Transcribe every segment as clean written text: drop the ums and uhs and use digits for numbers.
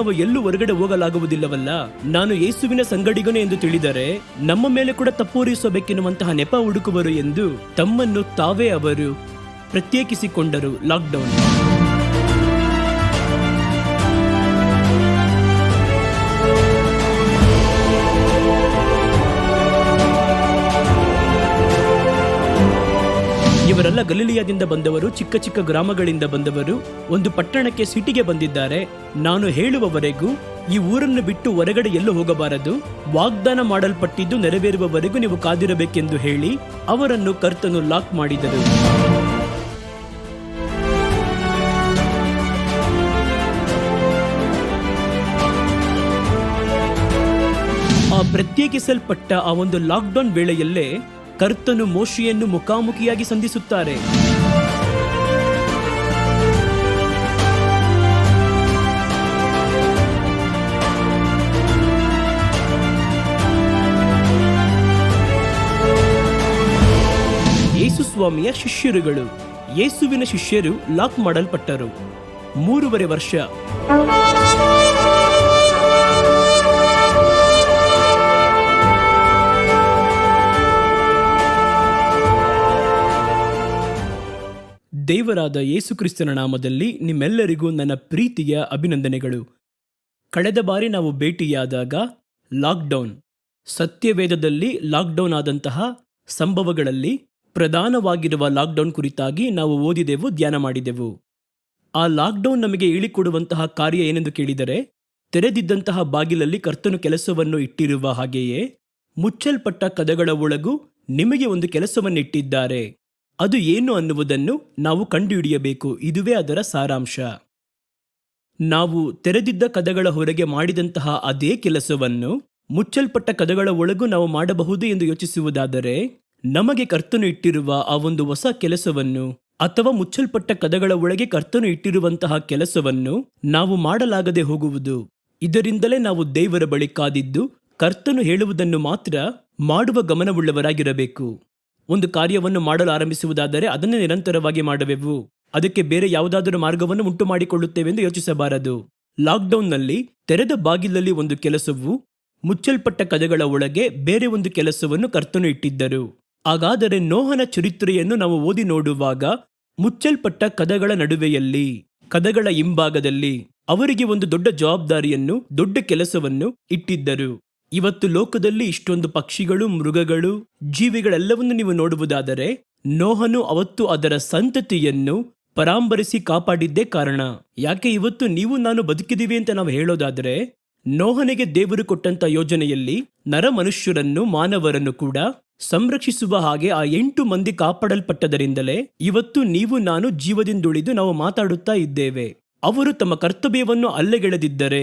ನಾವು ಎಲ್ಲೂ ಹೊರಗಡೆ ಹೋಗಲಾಗುವುದಿಲ್ಲವಲ್ಲ. ನಾನು ಯೇಸುವಿನ ಸಂಗಡಿಗನು ಎಂದು ತಿಳಿದರೆ ನಮ್ಮ ಮೇಲೆ ಕೂಡ ತಪ್ಪೂರಿಸಬೇಕೆನ್ನುವಂತಹ ನೆಪ ಹುಡುಕುವರು ಎಂದು ತಮ್ಮನ್ನು ತಾವೇ ಅವರು ಪ್ರತ್ಯೇಕಿಸಿಕೊಂಡರು. ಲಾಕ್ಡೌನ್ ಇವರೆಲ್ಲ ಗಲಿಲಿಯಾದಿಂದ ಬಂದವರು, ಚಿಕ್ಕ ಚಿಕ್ಕ ಗ್ರಾಮಗಳಿಂದ ಬಂದವರು. ಒಂದು ಪಟ್ಟಣಕ್ಕೆ ಸಿಟಿಗೆ ಬಂದಿದ್ದಾರೆ. ನಾನು ಹೇಳುವವರೆಗೂ ಈ ಊರನ್ನು ಬಿಟ್ಟು ಹೊರಗಡೆ ಎಲ್ಲೂ ಹೋಗಬಾರದು, ವಾಗ್ದಾನ ಮಾಡಲ್ಪಟ್ಟಿದ್ದು ನೆರವೇರುವವರೆಗೂ ನೀವು ಕಾದಿರಬೇಕೆಂದು ಹೇಳಿ ಅವರನ್ನು ಕರ್ತನು ಲಾಕ್ ಮಾಡಿದರು. ಆ ಪ್ರತ್ಯೇಕಿಸಲ್ಪಟ್ಟ ಆ ಒಂದು ಲಾಕ್ಡೌನ್ ವೇಳೆಯಲ್ಲೇ ಕರ್ತನು ಮೋಶೆಯನ್ನು ಮುಖಾಮುಖಿಯಾಗಿ ಸಂಧಿಸುತ್ತಾರೆ. ಯೇಸು ಸ್ವಾಮಿಯ ಶಿಷ್ಯರುಗಳು, ಯೇಸುವಿನ ಶಿಷ್ಯರು ಲಾಕ್ ಮಾಡಲ್ಪಟ್ಟರು. 3.5 ವರ್ಷ ದೇವರಾದ ಯೇಸು ಕ್ರಿಸ್ತನ ನಾಮದಲ್ಲಿ ನಿಮ್ಮೆಲ್ಲರಿಗೂ ನನ್ನ ಪ್ರೀತಿಯ ಅಭಿನಂದನೆಗಳು. ಕಳೆದ ಬಾರಿ ನಾವು ಭೇಟಿಯಾದಾಗ ಲಾಕ್ಡೌನ್, ಸತ್ಯವೇದದಲ್ಲಿ ಲಾಕ್ಡೌನ್ ಆದಂತಹ ಸಂಭವಗಳಲ್ಲಿ ಪ್ರಧಾನವಾಗಿರುವ ಲಾಕ್ಡೌನ್ ಕುರಿತಾಗಿ ನಾವು ಓದಿದೆವು, ಧ್ಯಾನ ಮಾಡಿದೆವು. ಆ ಲಾಕ್ಡೌನ್ ನಮಗೆ ಹೇಳಿಕೊಡುವಂತಹ ಕಾರ್ಯ ಏನೆಂದು ಕೇಳಿದರೆ, ತೆರೆದಿದ್ದಂತಹ ಬಾಗಿಲಲ್ಲಿ ಕರ್ತನು ಕೆಲಸವನ್ನು ಇಟ್ಟಿರುವ ಹಾಗೆಯೇ ಮುಚ್ಚಲ್ಪಟ್ಟ ಕದಗಳ ಒಳಗೂ ನಿಮಗೆ ಒಂದು ಕೆಲಸವನ್ನು ಇಟ್ಟಿದ್ದಾರೆ. ಅದು ಏನು ಅನ್ನುವುದನ್ನು ನಾವು ಕಂಡುಹಿಡಿಯಬೇಕು. ಇದುವೇ ಅದರ ಸಾರಾಂಶ. ನಾವು ತೆರೆದಿದ್ದ ಕದಗಳ ಹೊರಗೆ ಮಾಡಿದಂತಹ ಅದೇ ಕೆಲಸವನ್ನು ಮುಚ್ಚಲ್ಪಟ್ಟ ಕದಗಳ ಒಳಗೂ ನಾವು ಮಾಡಬಹುದು ಎಂದು ಯೋಚಿಸುವುದಾದರೆ, ನಮಗೆ ಕರ್ತನು ಇಟ್ಟಿರುವ ಆ ಒಂದು ಹೊಸ ಕೆಲಸವನ್ನು ಅಥವಾ ಮುಚ್ಚಲ್ಪಟ್ಟ ಕದಗಳ ಒಳಗೆ ಕರ್ತನು ಇಟ್ಟಿರುವಂತಹ ಕೆಲಸವನ್ನು ನಾವು ಮಾಡಲಾಗದೆ ಹೋಗುವುದು. ಇದರಿಂದಲೇ ನಾವು ದೇವರ ಬಳಿ ಕಾದಿದ್ದು ಕರ್ತನು ಹೇಳುವುದನ್ನು ಮಾತ್ರ ಮಾಡುವ ಗಮನವುಳ್ಳವರಾಗಿರಬೇಕು. ಒಂದು ಕಾರ್ಯವನ್ನು ಮಾಡಲು ಆರಂಭಿಸುವುದಾದರೆ ಅದನ್ನೇ ನಿರಂತರವಾಗಿ ಮಾಡಬೇಕು. ಅದಕ್ಕೆ ಬೇರೆ ಯಾವುದಾದರೂ ಮಾರ್ಗವನ್ನು ಉಂಟು ಮಾಡಿಕೊಳ್ಳುತ್ತೇವೆ ಎಂದು ಯೋಚಿಸಬಾರದು. ಲಾಕ್ಡೌನ್ನಲ್ಲಿ ತೆರೆದ ಬಾಗಿಲಲ್ಲಿ ಒಂದು ಕೆಲಸವು, ಮುಚ್ಚಲ್ಪಟ್ಟ ಕದಗಳ ಒಳಗೆ ಬೇರೆ ಒಂದು ಕೆಲಸವನ್ನು ಕರ್ತನು ಇಟ್ಟಿದ್ದರು. ಹಾಗಾದರೆ ನೋಹನ ಚರಿತ್ರೆಯನ್ನು ನಾವು ಓದಿ ನೋಡುವಾಗ ಮುಚ್ಚಲ್ಪಟ್ಟ ಕದಗಳ ನಡುವೆಯಲ್ಲಿ, ಕದಗಳ ಹಿಂಭಾಗದಲ್ಲಿ ಅವರಿಗೆ ಒಂದು ದೊಡ್ಡ ಜವಾಬ್ದಾರಿಯನ್ನು, ದೊಡ್ಡ ಕೆಲಸವನ್ನು ಇಟ್ಟಿದ್ದರು. ಇವತ್ತು ಲೋಕದಲ್ಲಿ ಇಷ್ಟೊಂದು ಪಕ್ಷಿಗಳು, ಮೃಗಗಳು, ಜೀವಿಗಳೆಲ್ಲವನ್ನು ನೀವು ನೋಡುವುದಾದರೆ ನೋಹನು ಅವತ್ತು ಅದರ ಸಂತತಿಯನ್ನು ಪರಾಂಬರಿಸಿ ಕಾಪಾಡಿದ್ದೇ ಕಾರಣ. ಯಾಕೆ ಇವತ್ತು ನೀವು ನಾನು ಬದುಕಿದೀವಿ ಅಂತ ನಾವು ಹೇಳೋದಾದರೆ, ನೋಹನಿಗೆ ದೇವರು ಕೊಟ್ಟಂತ ಯೋಜನೆಯಲ್ಲಿ ನರ ಮನುಷ್ಯರನ್ನು, ಮಾನವರನ್ನು ಕೂಡ ಸಂರಕ್ಷಿಸುವ ಹಾಗೆ ಆ 8 ಮಂದಿ ಕಾಪಾಡಲ್ಪಟ್ಟದರಿಂದಲೇ ಇವತ್ತು ನೀವು ನಾನು ಜೀವದಿಂದುಳಿದು ನಾವು ಮಾತಾಡುತ್ತಾ ಇದ್ದೇವೆ. ಅವರು ತಮ್ಮ ಕರ್ತವ್ಯವನ್ನು ಅಲ್ಲೆಗೆಳೆದಿದ್ದರೆ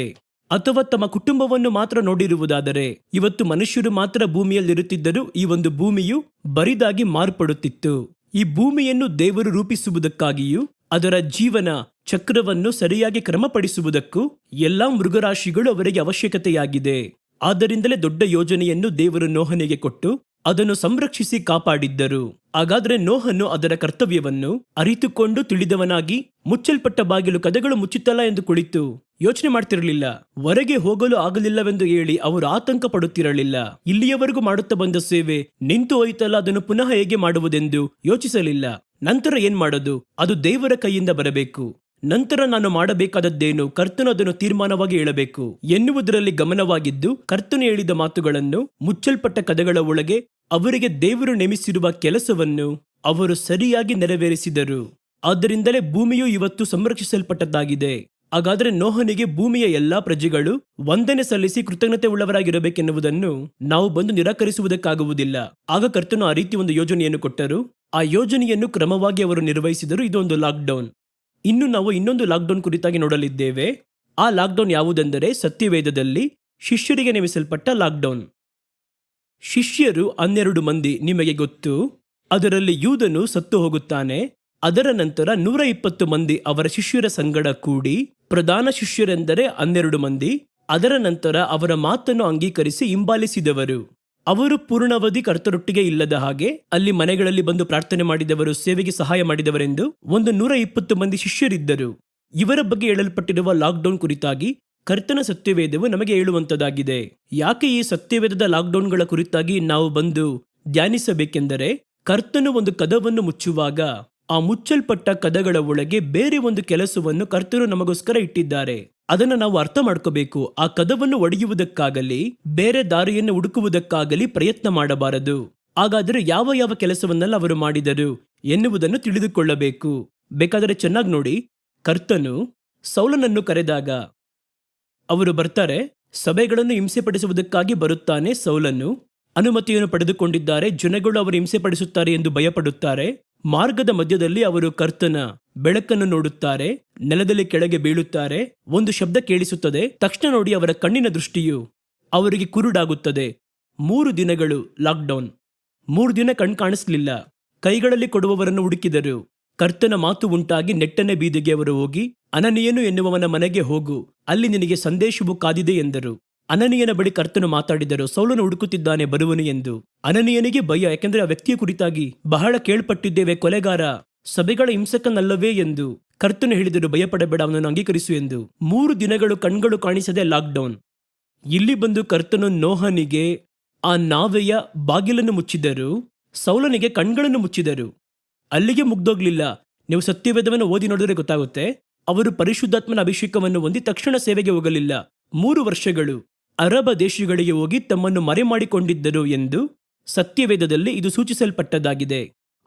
ಅಥವಾ ತಮ್ಮ ಕುಟುಂಬವನ್ನು ಮಾತ್ರ ನೋಡಿರುವುದಾದರೆ ಇವತ್ತು ಮನುಷ್ಯರು ಮಾತ್ರ ಭೂಮಿಯಲ್ಲಿರುತ್ತಿದ್ದರೂ ಈ ಒಂದು ಭೂಮಿಯು ಬರಿದಾಗಿ ಮಾರ್ಪಡುತ್ತಿತ್ತು. ಈ ಭೂಮಿಯನ್ನು ದೇವರು ರೂಪಿಸುವುದಕ್ಕಾಗಿಯೂ ಅದರ ಜೀವನ ಚಕ್ರವನ್ನು ಸರಿಯಾಗಿ ಕ್ರಮಪಡಿಸುವುದಕ್ಕೂ ಎಲ್ಲಾ ಮೃಗರಾಶಿಗಳು ಅವರಿಗೆ ಅವಶ್ಯಕತೆಯಾಗಿದೆ. ಆದ್ದರಿಂದಲೇ ದೊಡ್ಡ ಯೋಜನೆಯನ್ನು ದೇವರು ನೋಹನಿಗೆ ಕೊಟ್ಟು ಅದನ್ನು ಸಂರಕ್ಷಿಸಿ ಕಾಪಾಡಿದ್ದರು. ಹಾಗಾದ್ರೆ ನೋಹನು ಅದರ ಕರ್ತವ್ಯವನ್ನು ಅರಿತುಕೊಂಡು ತಿಳಿದವನಾಗಿ ಮುಚ್ಚಲ್ಪಟ್ಟ ಬಾಗಿಲು, ಕದಗಳು ಮುಚ್ಚುತ್ತಲ್ಲ ಎಂದು ಕುಳಿತು ಯೋಚನೆ ಮಾಡ್ತಿರಲಿಲ್ಲ. ಹೊರಗೆ ಹೋಗಲು ಆಗಲಿಲ್ಲವೆಂದು ಹೇಳಿ ಅವರು ಆತಂಕ ಪಡುತ್ತಿರಲಿಲ್ಲ. ಇಲ್ಲಿಯವರೆಗೂ ಮಾಡುತ್ತಾ ಬಂದ ಸೇವೆ ನಿಂತು ಹೋಯಿತಲ್ಲ, ಅದನ್ನು ಪುನಃ ಹೇಗೆ ಮಾಡುವುದೆಂದು ಯೋಚಿಸಲಿಲ್ಲ. ನಂತರ ಏನ್ ಮಾಡೋದು? ಅದು ದೇವರ ಕೈಯಿಂದ ಬರಬೇಕು. ನಂತರ ನಾನು ಮಾಡಬೇಕಾದದ್ದೇನು, ಕರ್ತನು ಅದನ್ನು ತೀರ್ಮಾನವಾಗಿ ಹೇಳಬೇಕು ಎನ್ನುವುದರಲ್ಲಿ ಗಮನವಾಗಿದ್ದು, ಕರ್ತನು ಹೇಳಿದ ಮಾತುಗಳನ್ನು, ಮುಚ್ಚಲ್ಪಟ್ಟ ಕದಗಳ ಒಳಗೆ ಅವರಿಗೆ ದೇವರು ನೇಮಿಸಿರುವ ಕೆಲಸವನ್ನು ಅವರು ಸರಿಯಾಗಿ ನೆರವೇರಿಸಿದರು. ಆದ್ದರಿಂದಲೇ ಭೂಮಿಯು ಇವತ್ತು ಸಂರಕ್ಷಿಸಲ್ಪಟ್ಟದ್ದಾಗಿದೆ. ಹಾಗಾದರೆ ನೋಹನಿಗೆ ಭೂಮಿಯ ಎಲ್ಲಾ ಪ್ರಜೆಗಳು ವಂದನೆ ಸಲ್ಲಿಸಿ ಕೃತಜ್ಞತೆ ಉಳ್ಳವರಾಗಿರಬೇಕೆನ್ನುವುದನ್ನು ನಾವು ಬಂದು ನಿರಾಕರಿಸುವುದಕ್ಕಾಗುವುದಿಲ್ಲ. ಆಗ ಕರ್ತನು ಆ ರೀತಿ ಒಂದು ಯೋಜನೆಯನ್ನು ಕೊಟ್ಟರು. ಆ ಯೋಜನೆಯನ್ನು ಕ್ರಮವಾಗಿ ಅವರು ನಿರ್ವಹಿಸಿದರು. ಇದೊಂದು ಲಾಕ್ಡೌನ್. ಇನ್ನು ನಾವು ಇನ್ನೊಂದು ಲಾಕ್ಡೌನ್ ಕುರಿತಾಗಿ ನೋಡಲಿದ್ದೇವೆ. ಆ ಲಾಕ್ಡೌನ್ ಯಾವುದೆಂದರೆ ಸತ್ಯವೇದದಲ್ಲಿ ಶಿಷ್ಯರಿಗೆ ನೇಮಿಸಲ್ಪಟ್ಟ ಲಾಕ್ಡೌನ್. ಶಿಷ್ಯರು 12 ಮಂದಿ ನಿಮಗೆ ಗೊತ್ತು. ಅದರಲ್ಲಿ ಯೂದನು ಸತ್ತು ಹೋಗುತ್ತಾನೆ. ಅದರ ನಂತರ 120 ಮಂದಿ ಅವರ ಶಿಷ್ಯರ ಸಂಗಡ ಕೂಡಿ, ಪ್ರಧಾನ ಶಿಷ್ಯರೆಂದರೆ 12 ಮಂದಿ. ಅದರ ನಂತರ ಅವರ ಮಾತನ್ನು ಅಂಗೀಕರಿಸಿ ಹಿಂಬಾಲಿಸಿದವರು. ಅವರು ಪೂರ್ಣಾವಧಿ ಕರ್ತರೊಟ್ಟಿಗೆ ಇಲ್ಲದ ಹಾಗೆ ಅಲ್ಲಿ ಮನೆಗಳಲ್ಲಿ ಬಂದು ಪ್ರಾರ್ಥನೆ ಮಾಡಿದವರು, ಸೇವೆಗೆ ಸಹಾಯ ಮಾಡಿದವರೆಂದು ಒಂದು 120 ಮಂದಿ ಶಿಷ್ಯರಿದ್ದರು. ಇವರ ಬಗ್ಗೆ ಹೇಳಲ್ಪಟ್ಟಿರುವ ಲಾಕ್ಡೌನ್ ಕುರಿತಾಗಿ ಕರ್ತನ ಸತ್ಯವೇದವು ನಮಗೆ ಹೇಳುವಂತದ್ದಾಗಿದೆ. ಯಾಕೆ ಈ ಸತ್ಯವೇದದ ಲಾಕ್ಡೌನ್ಗಳ ಕುರಿತಾಗಿ ನಾವು ಬಂದು ಧ್ಯಾನಿಸಬೇಕೆಂದರೆ, ಕರ್ತನು ಒಂದು ಕದವನ್ನು ಮುಚ್ಚುವಾಗ ಆ ಮುಚ್ಚಲ್ಪಟ್ಟ ಕದಗಳ ಒಳಗೆ ಬೇರೆ ಒಂದು ಕೆಲಸವನ್ನು ಕರ್ತನು ನಮಗೋಸ್ಕರ ಇಟ್ಟಿದ್ದಾರೆ. ಅದನ್ನು ನಾವು ಅರ್ಥ ಮಾಡ್ಕೋಬೇಕು. ಆ ಕದವನ್ನು ಒಡೆಯುವುದಕ್ಕಾಗಲಿ ಬೇರೆ ದಾರಿಯನ್ನು ಹುಡುಕುವುದಕ್ಕಾಗಲಿ ಪ್ರಯತ್ನ ಮಾಡಬಾರದು. ಹಾಗಾದರೆ ಯಾವ ಯಾವ ಕೆಲಸವನ್ನೆಲ್ಲ ಅವರು ಮಾಡಿದರು ಎನ್ನುವುದನ್ನು ತಿಳಿದುಕೊಳ್ಳಬೇಕು. ಬೇಕಾದರೆ ಚೆನ್ನಾಗಿ ನೋಡಿ. ಕರ್ತನು ಸೌಲನನ್ನು ಕರೆದಾಗ ಅವರು ಬರ್ತಾರೆ. ಸಭೆಗಳನ್ನು ಹಿಂಸೆಪಡಿಸುವುದಕ್ಕಾಗಿ ಬರುತ್ತಾನೆ ಸೌಲನು. ಅನುಮತಿಯನ್ನು ಪಡೆದುಕೊಂಡಿದ್ದಾರೆ. ಜನಗಳು ಅವರು ಹಿಂಸೆಪಡಿಸುತ್ತಾರೆ ಎಂದು ಭಯಪಡುತ್ತಾರೆ. ಮಾರ್ಗದ ಮಧ್ಯದಲ್ಲಿ ಅವರು ಕರ್ತನ ಬೆಳಕನ್ನು ನೋಡುತ್ತಾರೆ. ನೆಲದಲ್ಲಿ ಕೆಳಗೆ ಬೀಳುತ್ತಾರೆ. ಒಂದು ಶಬ್ದ ಕೇಳಿಸುತ್ತದೆ. ತಕ್ಷಣ ನೋಡಿ ಅವರ ಕಣ್ಣಿನ ದೃಷ್ಟಿಯು ಅವರಿಗೆ ಕುರುಡಾಗುತ್ತದೆ. 3 ದಿನಗಳು ಲಾಕ್ಡೌನ್. 3 ದಿನ ಕಾಣಿಸಲಿಲ್ಲ. ಕೈಗಳಲ್ಲಿ ಕೊಡುವವರನ್ನು ಹುಡುಕಿದರು. ಕರ್ತನ ಮಾತು ಉಂಟಾಗಿ ನೆಟ್ಟನೆ ಬೀದಿಗೆ ಅವರು ಹೋಗಿ, ಅನನೀಯನು ಎನ್ನುವವನ ಮನೆಗೆ ಹೋಗು, ಅಲ್ಲಿ ನಿನಗೆ ಸಂದೇಶವು ಕಾದಿದೆ ಎಂದರು. ಅನನೀಯನ ಬಳಿ ಕರ್ತನು ಮಾತಾಡಿದರು. ಸೌಲನು ಹುಡುಕುತ್ತಿದ್ದಾನೆ, ಬರುವನು ಎಂದು. ಅನನೀಯನಿಗೆ ಭಯ, ಯಾಕೆಂದರೆ ಆ ವ್ಯಕ್ತಿಯ ಕುರಿತಾಗಿ ಬಹಳ ಕೇಳ್ಪಟ್ಟಿದ್ದೇವೆ, ಕೊಲೆಗಾರ, ಸಭೆಗಳ ಹಿಂಸಕನಲ್ಲವೇ ಎಂದು. ಕರ್ತನು ಹೇಳಿದರು, ಭಯಪಡಬೇಡ, ಅವನನ್ನು ಅಂಗೀಕರಿಸು ಎಂದು. 3 ದಿನಗಳು ಕಣ್ಗಳು ಕಾಣಿಸದೆ ಲಾಕ್ಡೌನ್. ಇಲ್ಲಿ ಬಂದು ಕರ್ತನು ನೋಹನಿಗೆ ಆ ನಾವೆಯ ಬಾಗಿಲನ್ನು ಮುಚ್ಚಿದರು, ಸೌಲನಿಗೆ ಕಣ್ಗಳನ್ನು ಮುಚ್ಚಿದರು. ಅಲ್ಲಿಗೆ ಮುಗ್ದೋಗ್ಲಿಲ್ಲ. ನೀವು ಸತ್ಯವೇದವನ್ನು ಓದಿ ನೋಡಿದ್ರೆ ಗೊತ್ತಾಗುತ್ತೆ. ಅವರು ಪರಿಶುದ್ಧಾತ್ಮನ ಅಭಿಷೇಕವನ್ನು ಹೊಂದಿ ತಕ್ಷಣ ಸೇವೆಗೆ ಹೋಗಲಿಲ್ಲ. 3 ವರ್ಷಗಳು ಅರಬ ದೇಶಗಳಿಗೆ ಹೋಗಿ ತಮ್ಮನ್ನು ಮರೆಮಾಡಿಕೊಂಡಿದ್ದರು ಎಂದು ಸತ್ಯವೇದದಲ್ಲಿ ಇದು ಸೂಚಿಸಲ್ಪಟ್ಟದ್ದಾಗಿದೆ.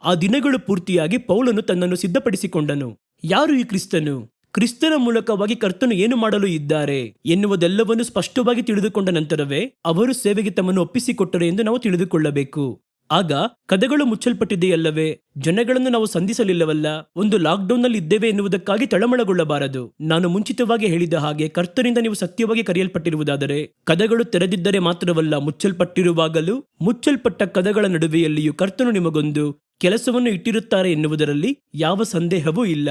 ಆ ದಿನಗಳು ಪೂರ್ತಿಯಾಗಿ ಪೌಲನು ತನ್ನನ್ನು ಸಿದ್ಧಪಡಿಸಿಕೊಂಡನು. ಯಾರು ಈ ಕ್ರಿಸ್ತನು? ಕ್ರಿಸ್ತನ ಮೂಲಕವಾಗಿ ಕರ್ತನು ಏನು ಮಾಡಲು ಇದ್ದಾರೆ ಎನ್ನುವುದೆಲ್ಲವನ್ನು ಸ್ಪಷ್ಟವಾಗಿ ತಿಳಿದುಕೊಂಡ ನಂತರವೇ ಅವರು ಸೇವೆಗೆ ತಮ್ಮನ್ನು ಒಪ್ಪಿಸಿಕೊಟ್ಟರು ಎಂದು ನಾವು ತಿಳಿದುಕೊಳ್ಳಬೇಕು. ಆಗ ಕದಗಳು ಮುಚ್ಚಲ್ಪಟ್ಟಿದೆಯಲ್ಲವೇ, ಜನಗಳನ್ನು ನಾವು ಸಂಧಿಸಲಿಲ್ಲವಲ್ಲ, ಒಂದು ಲಾಕ್ಡೌನ್ನಲ್ಲಿ ಇದ್ದೇವೆ ಎನ್ನುವುದಕ್ಕಾಗಿ ತಳಮಳಗೊಳ್ಳಬಾರದು. ನಾನು ಮುಂಚಿತವಾಗಿ ಹೇಳಿದ ಹಾಗೆ ಕರ್ತನಿಂದ ನೀವು ಸತ್ಯವಾಗಿ ಕರೆಯಲ್ಪಟ್ಟಿರುವುದಾದರೆ ಕದಗಳು ತೆರೆದಿದ್ದರೆ ಮಾತ್ರವಲ್ಲ, ಮುಚ್ಚಲ್ಪಟ್ಟಿರುವಾಗಲೂ ಮುಚ್ಚಲ್ಪಟ್ಟ ಕದಗಳ ನಡುವೆಯಲ್ಲಿಯೂ ಕರ್ತನು ನಿಮಗೊಂದು ಕೆಲಸವನ್ನು ಇಟ್ಟಿರುತ್ತಾರೆ ಎನ್ನುವುದರಲ್ಲಿ ಯಾವ ಸಂದೇಹವೂ ಇಲ್ಲ.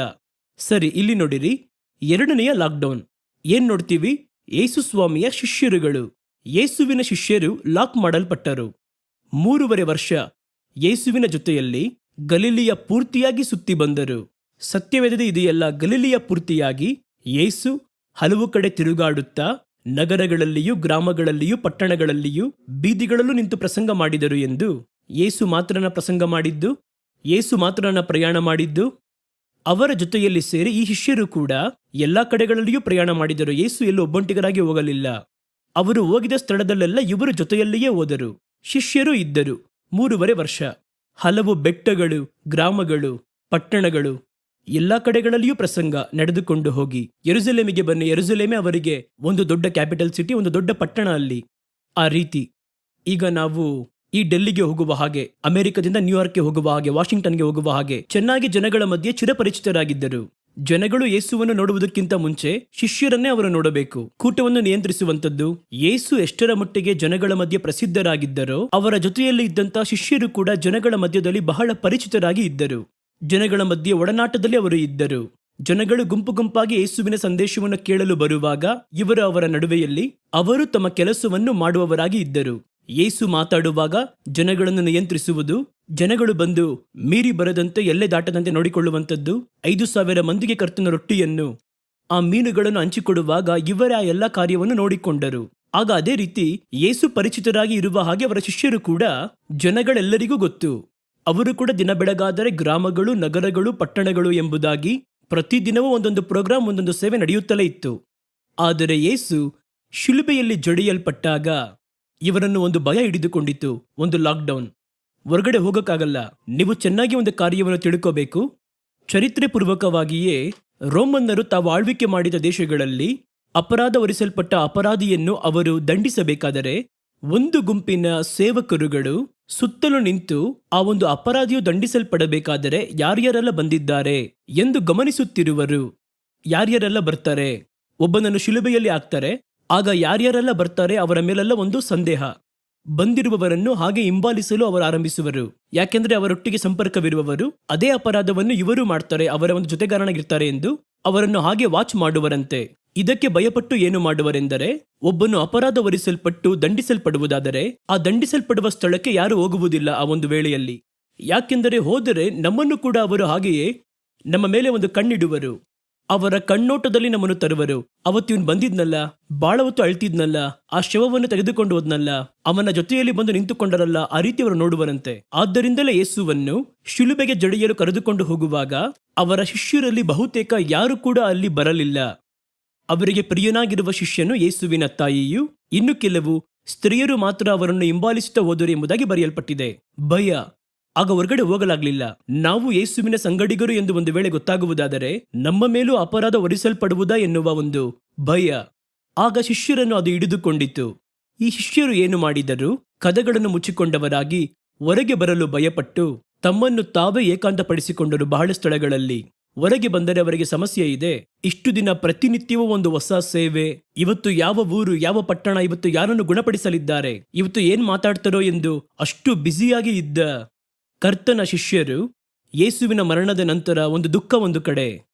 ಸರಿ, ಇಲ್ಲಿ ನೋಡಿರಿ, 2ನೆಯ ಲಾಕ್ಡೌನ್. ಏನ್ ನೋಡ್ತೀವಿ? ಯೇಸು ಸ್ವಾಮಿಯ ಶಿಷ್ಯರುಗಳು, ಯೇಸುವಿನ ಶಿಷ್ಯರು ಲಾಕ್ ಮಾಡಲ್ಪಟ್ಟರು. 3.5 ವರ್ಷ ಯೇಸುವಿನ ಜೊತೆಯಲ್ಲಿ ಗಲಿಲಿಯ ಪೂರ್ತಿಯಾಗಿ ಸುತ್ತಿ ಬಂದರು. ಸತ್ಯವೇದದ ಇದೆಯಲ್ಲ, ಗಲಿಲಿಯ ಪೂರ್ತಿಯಾಗಿ ಯೇಸು ಹಲವು ಕಡೆ ತಿರುಗಾಡುತ್ತಾ ನಗರಗಳಲ್ಲಿಯೂ ಗ್ರಾಮಗಳಲ್ಲಿಯೂ ಪಟ್ಟಣಗಳಲ್ಲಿಯೂ ಬೀದಿಗಳಲ್ಲೂ ನಿಂತು ಪ್ರಸಂಗ ಮಾಡಿದರು ಎಂದು. ಯೇಸು ಮಾತ್ರನ ಪ್ರಸಂಗ ಮಾಡಿದ್ದು, ಯೇಸು ಮಾತ್ರನ ಪ್ರಯಾಣ ಮಾಡಿದ್ದು. ಅವರ ಜೊತೆಯಲ್ಲಿ ಸೇರಿ ಈ ಶಿಷ್ಯರು ಕೂಡ ಎಲ್ಲಾ ಕಡೆಗಳಲ್ಲಿಯೂ ಪ್ರಯಾಣ ಮಾಡಿದರು. ಯೇಸು ಎಲ್ಲೂ ಒಬ್ಬಂಟಿಗರಾಗಿ ಹೋಗಲಿಲ್ಲ. ಅವರು ಹೋಗಿದ ಸ್ಥಳದಲ್ಲೆಲ್ಲ ಇವರು ಜೊತೆಯಲ್ಲಿಯೇ ಹೋದರು. ಶಿಷ್ಯರು ಇದ್ದರು. 3.5 ವರ್ಷ ಹಲವು ಬೆಟ್ಟಗಳು, ಗ್ರಾಮಗಳು, ಪಟ್ಟಣಗಳು, ಎಲ್ಲಾ ಕಡೆಗಳಲ್ಲಿಯೂ ಪ್ರಸಂಗ ನಡೆದುಕೊಂಡು ಹೋಗಿ ಯೆರೂಸಲೇಮಿಗೆ ಬನ್ನಿ. ಯೆರೂಸಲೇಮೇ ಅವರಿಗೆ ಒಂದು ದೊಡ್ಡ ಕ್ಯಾಪಿಟಲ್ ಸಿಟಿ, ಒಂದು ದೊಡ್ಡ ಪಟ್ಟಣ ಅಲ್ಲಿ. ಆ ರೀತಿ ಈಗ ನಾವು ಈ ಡೆಲ್ಲಿಗೆ ಹೋಗುವ ಹಾಗೆ, ಅಮೆರಿಕದಿಂದ ನ್ಯೂಯಾರ್ಕ್ಗೆ ಹೋಗುವ ಹಾಗೆ, ವಾಷಿಂಗ್ಟನ್ಗೆ ಹೋಗುವ ಹಾಗೆ ಚೆನ್ನಾಗಿ ಜನಗಳ ಮಧ್ಯೆ ಚಿರಪರಿಚಿತರಾಗಿದ್ದರು. ಜನಗಳು ಯೇಸುವನ್ನು ನೋಡುವುದಕ್ಕಿಂತ ಮುಂಚೆ ಶಿಷ್ಯರನ್ನೇ ಅವರು ನೋಡಬೇಕು. ಕೂಟವನ್ನು ನಿಯಂತ್ರಿಸುವಂತದ್ದು. ಯೇಸು ಎಷ್ಟರ ಮಟ್ಟಿಗೆ ಜನಗಳ ಮಧ್ಯೆ ಪ್ರಸಿದ್ಧರಾಗಿದ್ದರೋ ಅವರ ಜೊತೆಯಲ್ಲಿ ಇದ್ದಂತಹ ಶಿಷ್ಯರು ಕೂಡ ಜನಗಳ ಮಧ್ಯದಲ್ಲಿ ಬಹಳ ಪರಿಚಿತರಾಗಿ ಇದ್ದರು. ಜನಗಳ ಮಧ್ಯೆ ಒಡನಾಟದಲ್ಲಿ ಅವರು ಇದ್ದರು. ಜನಗಳು ಗುಂಪು ಗುಂಪಾಗಿ ಯೇಸುವಿನ ಸಂದೇಶವನ್ನು ಕೇಳಲು ಬರುವಾಗ ಇವರು ಅವರ ನಡುವೆಯಲ್ಲಿ ಅವರು ತಮ್ಮ ಕೆಲಸವನ್ನು ಮಾಡುವವರಾಗಿ ಇದ್ದರು. ಯೇಸು ಮಾತಾಡುವಾಗ ಜನಗಳನ್ನು ನಿಯಂತ್ರಿಸುವುದು, ಜನಗಳು ಬಂದು ಮೀರಿ ಬರದಂತೆ ಎಲ್ಲೆ ದಾಟದಂತೆ ನೋಡಿಕೊಳ್ಳುವಂಥದ್ದು, 5,000 ಮಂದಿಗೆ ಕರ್ತನ ರೊಟ್ಟಿಯನ್ನು ಆ ಮೀನುಗಳನ್ನು ಹಂಚಿಕೊಡುವಾಗ ಇವರೇ ಆ ಎಲ್ಲ ಕಾರ್ಯವನ್ನು ನೋಡಿಕೊಂಡರು. ಆಗ ಅದೇ ರೀತಿ ಯೇಸು ಪರಿಚಿತರಾಗಿ ಇರುವ ಹಾಗೆ ಅವರ ಶಿಷ್ಯರು ಕೂಡ ಜನಗಳೆಲ್ಲರಿಗೂ ಗೊತ್ತು. ಅವರು ಕೂಡ ದಿನ ಬೆಳಗಾದರೆ ಗ್ರಾಮಗಳು, ನಗರಗಳು, ಪಟ್ಟಣಗಳು ಎಂಬುದಾಗಿ ಪ್ರತಿದಿನವೂ ಒಂದೊಂದು ಪ್ರೋಗ್ರಾಂ, ಒಂದೊಂದು ಸೇವೆ ನಡೆಯುತ್ತಲೇ ಇತ್ತು. ಆದರೆ ಯೇಸು ಶಿಲುಬೆಯಲ್ಲಿ ಜಡಿಯಲ್ಪಟ್ಟಾಗ ಇವರನ್ನು ಒಂದು ಭಯ ಹಿಡಿದುಕೊಂಡಿತು, ಒಂದು ಲಾಕ್ಡೌನ್. ಹೊರಗಡೆ ಹೋಗಕ್ಕಾಗಲ್ಲ. ನೀವು ಚೆನ್ನಾಗಿ ಒಂದು ಕಾರ್ಯವನ್ನು ತಿಳ್ಕೋಬೇಕು. ಚರಿತ್ರೆ ಪೂರ್ವಕವಾಗಿಯೇ ರೋಮನ್ನರು ತಾವು ಆಳ್ವಿಕೆ ಮಾಡಿದ ದೇಶಗಳಲ್ಲಿ ಅಪರಾಧ ಹೊರಿಸಲ್ಪಟ್ಟ ಅಪರಾಧಿಯನ್ನು ಅವರು ದಂಡಿಸಬೇಕಾದರೆ ಒಂದು ಗುಂಪಿನ ಸೇವಕರುಗಳು ಸುತ್ತಲೂ ನಿಂತು ಆ ಒಂದು ಅಪರಾಧಿಯು ದಂಡಿಸಲ್ಪಡಬೇಕಾದರೆ ಯಾರ್ಯಾರೆಲ್ಲ ಬಂದಿದ್ದಾರೆ ಎಂದು ಗಮನಿಸುತ್ತಿರುವರು. ಯಾರ್ಯಾರೆಲ್ಲ ಬರ್ತಾರೆ, ಒಬ್ಬನನ್ನು ಶಿಲುಬೆಯಲ್ಲಿ ಹಾಕ್ತಾರೆ. ಆಗ ಯಾರ್ಯಾರೆಲ್ಲ ಬರ್ತಾರೆ ಅವರ ಮೇಲೆಲ್ಲ ಒಂದು ಸಂದೇಹ. ಬಂದಿರುವವರನ್ನು ಹಾಗೆ ಹಿಂಬಾಲಿಸಲು ಅವರು ಆರಂಭಿಸುವರು. ಯಾಕೆಂದ್ರೆ ಅವರೊಟ್ಟಿಗೆ ಸಂಪರ್ಕವಿರುವವರು ಅದೇ ಅಪರಾಧವನ್ನು ಇವರು ಮಾಡ್ತಾರೆ, ಅವರ ಒಂದು ಜೊತೆಗಾರನಾಗಿರ್ತಾರೆ ಎಂದು ಅವರನ್ನು ಹಾಗೆ ವಾಚ್ ಮಾಡುವರಂತೆ. ಇದಕ್ಕೆ ಭಯಪಟ್ಟು ಏನು ಮಾಡುವರೆಂದರೆ, ಒಬ್ಬನು ಅಪರಾಧ ಹೊರಿಸಲ್ಪಟ್ಟು ದಂಡಿಸಲ್ಪಡುವುದಾದರೆ ಆ ದಂಡಿಸಲ್ಪಡುವ ಸ್ಥಳಕ್ಕೆ ಯಾರು ಹೋಗುವುದಿಲ್ಲ ಆ ಒಂದು ವೇಳೆಯಲ್ಲಿ. ಯಾಕೆಂದರೆ ಹೋದರೆ ನಮ್ಮನ್ನು ಕೂಡ ಅವರು ಹಾಗೆಯೇ ನಮ್ಮ ಮೇಲೆ ಒಂದು ಕಣ್ಣಿಡುವರು. ಅವರ ಕಣ್ಣೋಟದಲ್ಲಿ ನಮ್ಮನ್ನು ತರುವರು. ಅವತ್ತು ಇವನು ಬಂದಿದ್ನಲ್ಲ, ಬಾಳ ಹೊತ್ತು ಅಳ್ತಿದ್ನಲ್ಲ, ಆ ಶವವನ್ನು ತೆಗೆದುಕೊಂಡು ಹೋದ್ನಲ್ಲ, ಅವನ ಜೊತೆಯಲ್ಲಿ ಬಂದು ನಿಂತುಕೊಂಡರಲ್ಲ, ಆ ರೀತಿ ಅವರು ನೋಡುವರಂತೆ. ಆದ್ದರಿಂದಲೇ ಯೇಸುವನ್ನು ಶಿಲುಬೆಗೆ ಜಡಿಯಲು ಕರೆದುಕೊಂಡು ಹೋಗುವಾಗ ಅವರ ಶಿಷ್ಯರಲ್ಲಿ ಬಹುತೇಕ ಯಾರು ಕೂಡ ಅಲ್ಲಿ ಬರಲಿಲ್ಲ. ಅವರಿಗೆ ಪ್ರಿಯನಾಗಿರುವ ಶಿಷ್ಯನು ಯೇಸುವಿನ ತಾಯಿಯು, ಇನ್ನು ಕೆಲವು ಸ್ತ್ರೀಯರು ಮಾತ್ರ ಅವರನ್ನು ಹಿಂಬಾಲಿಸುತ್ತಾ ಹೋದರು ಎಂಬುದಾಗಿ ಬರೆಯಲ್ಪಟ್ಟಿದೆ. ಭಯ. ಆಗ ಹೊರಗಡೆ ಹೋಗಲಾಗ್ಲಿಲ್ಲ. ನಾವು ಯೇಸುವಿನ ಸಂಗಡಿಗರು ಎಂದು ಒಂದು ವೇಳೆ ಗೊತ್ತಾಗುವುದಾದರೆ ನಮ್ಮ ಮೇಲೂ ಅಪರಾಧ ಹೊರಿಸಲ್ಪಡುವುದಾ ಎನ್ನುವ ಒಂದು ಭಯ. ಆಗ ಶಿಷ್ಯರನ್ನು ಅದು ಹಿಡಿದುಕೊಂಡಿತು. ಈ ಶಿಷ್ಯರು ಏನು ಮಾಡಿದರು? ಕದಗಳನ್ನು ಮುಚ್ಚಿಕೊಂಡವರಾಗಿ ಹೊರಗೆ ಬರಲು ಭಯಪಟ್ಟು ತಮ್ಮನ್ನು ತಾವೇ ಏಕಾಂತಪಡಿಸಿಕೊಂಡರು. ಬಹಳ ಸ್ಥಳಗಳಲ್ಲಿ ಹೊರಗೆ ಬಂದರೆ ಅವರಿಗೆ ಸಮಸ್ಯೆ ಇದೆ. ಇಷ್ಟು ದಿನ ಪ್ರತಿನಿತ್ಯವೂ ಒಂದು ಹೊಸ ಸೇವೆ, ಇವತ್ತು ಯಾವ ಊರು, ಯಾವ ಪಟ್ಟಣ, ಇವತ್ತು ಯಾರನ್ನು ಗುಣಪಡಿಸಲಿದ್ದಾರೆ, ಇವತ್ತು ಏನ್ ಮಾತಾಡ್ತಾರೋ ಎಂದು ಅಷ್ಟು ಬ್ಯುಸಿಯಾಗಿ ಇದ್ದ ಕರ್ತನ ಶಿಷ್ಯರು ಯೇಸುವಿನ ಮರಣದ ನಂತರ ಒಂದು ದುಃಖ ಒಂದು ಕಡೆ,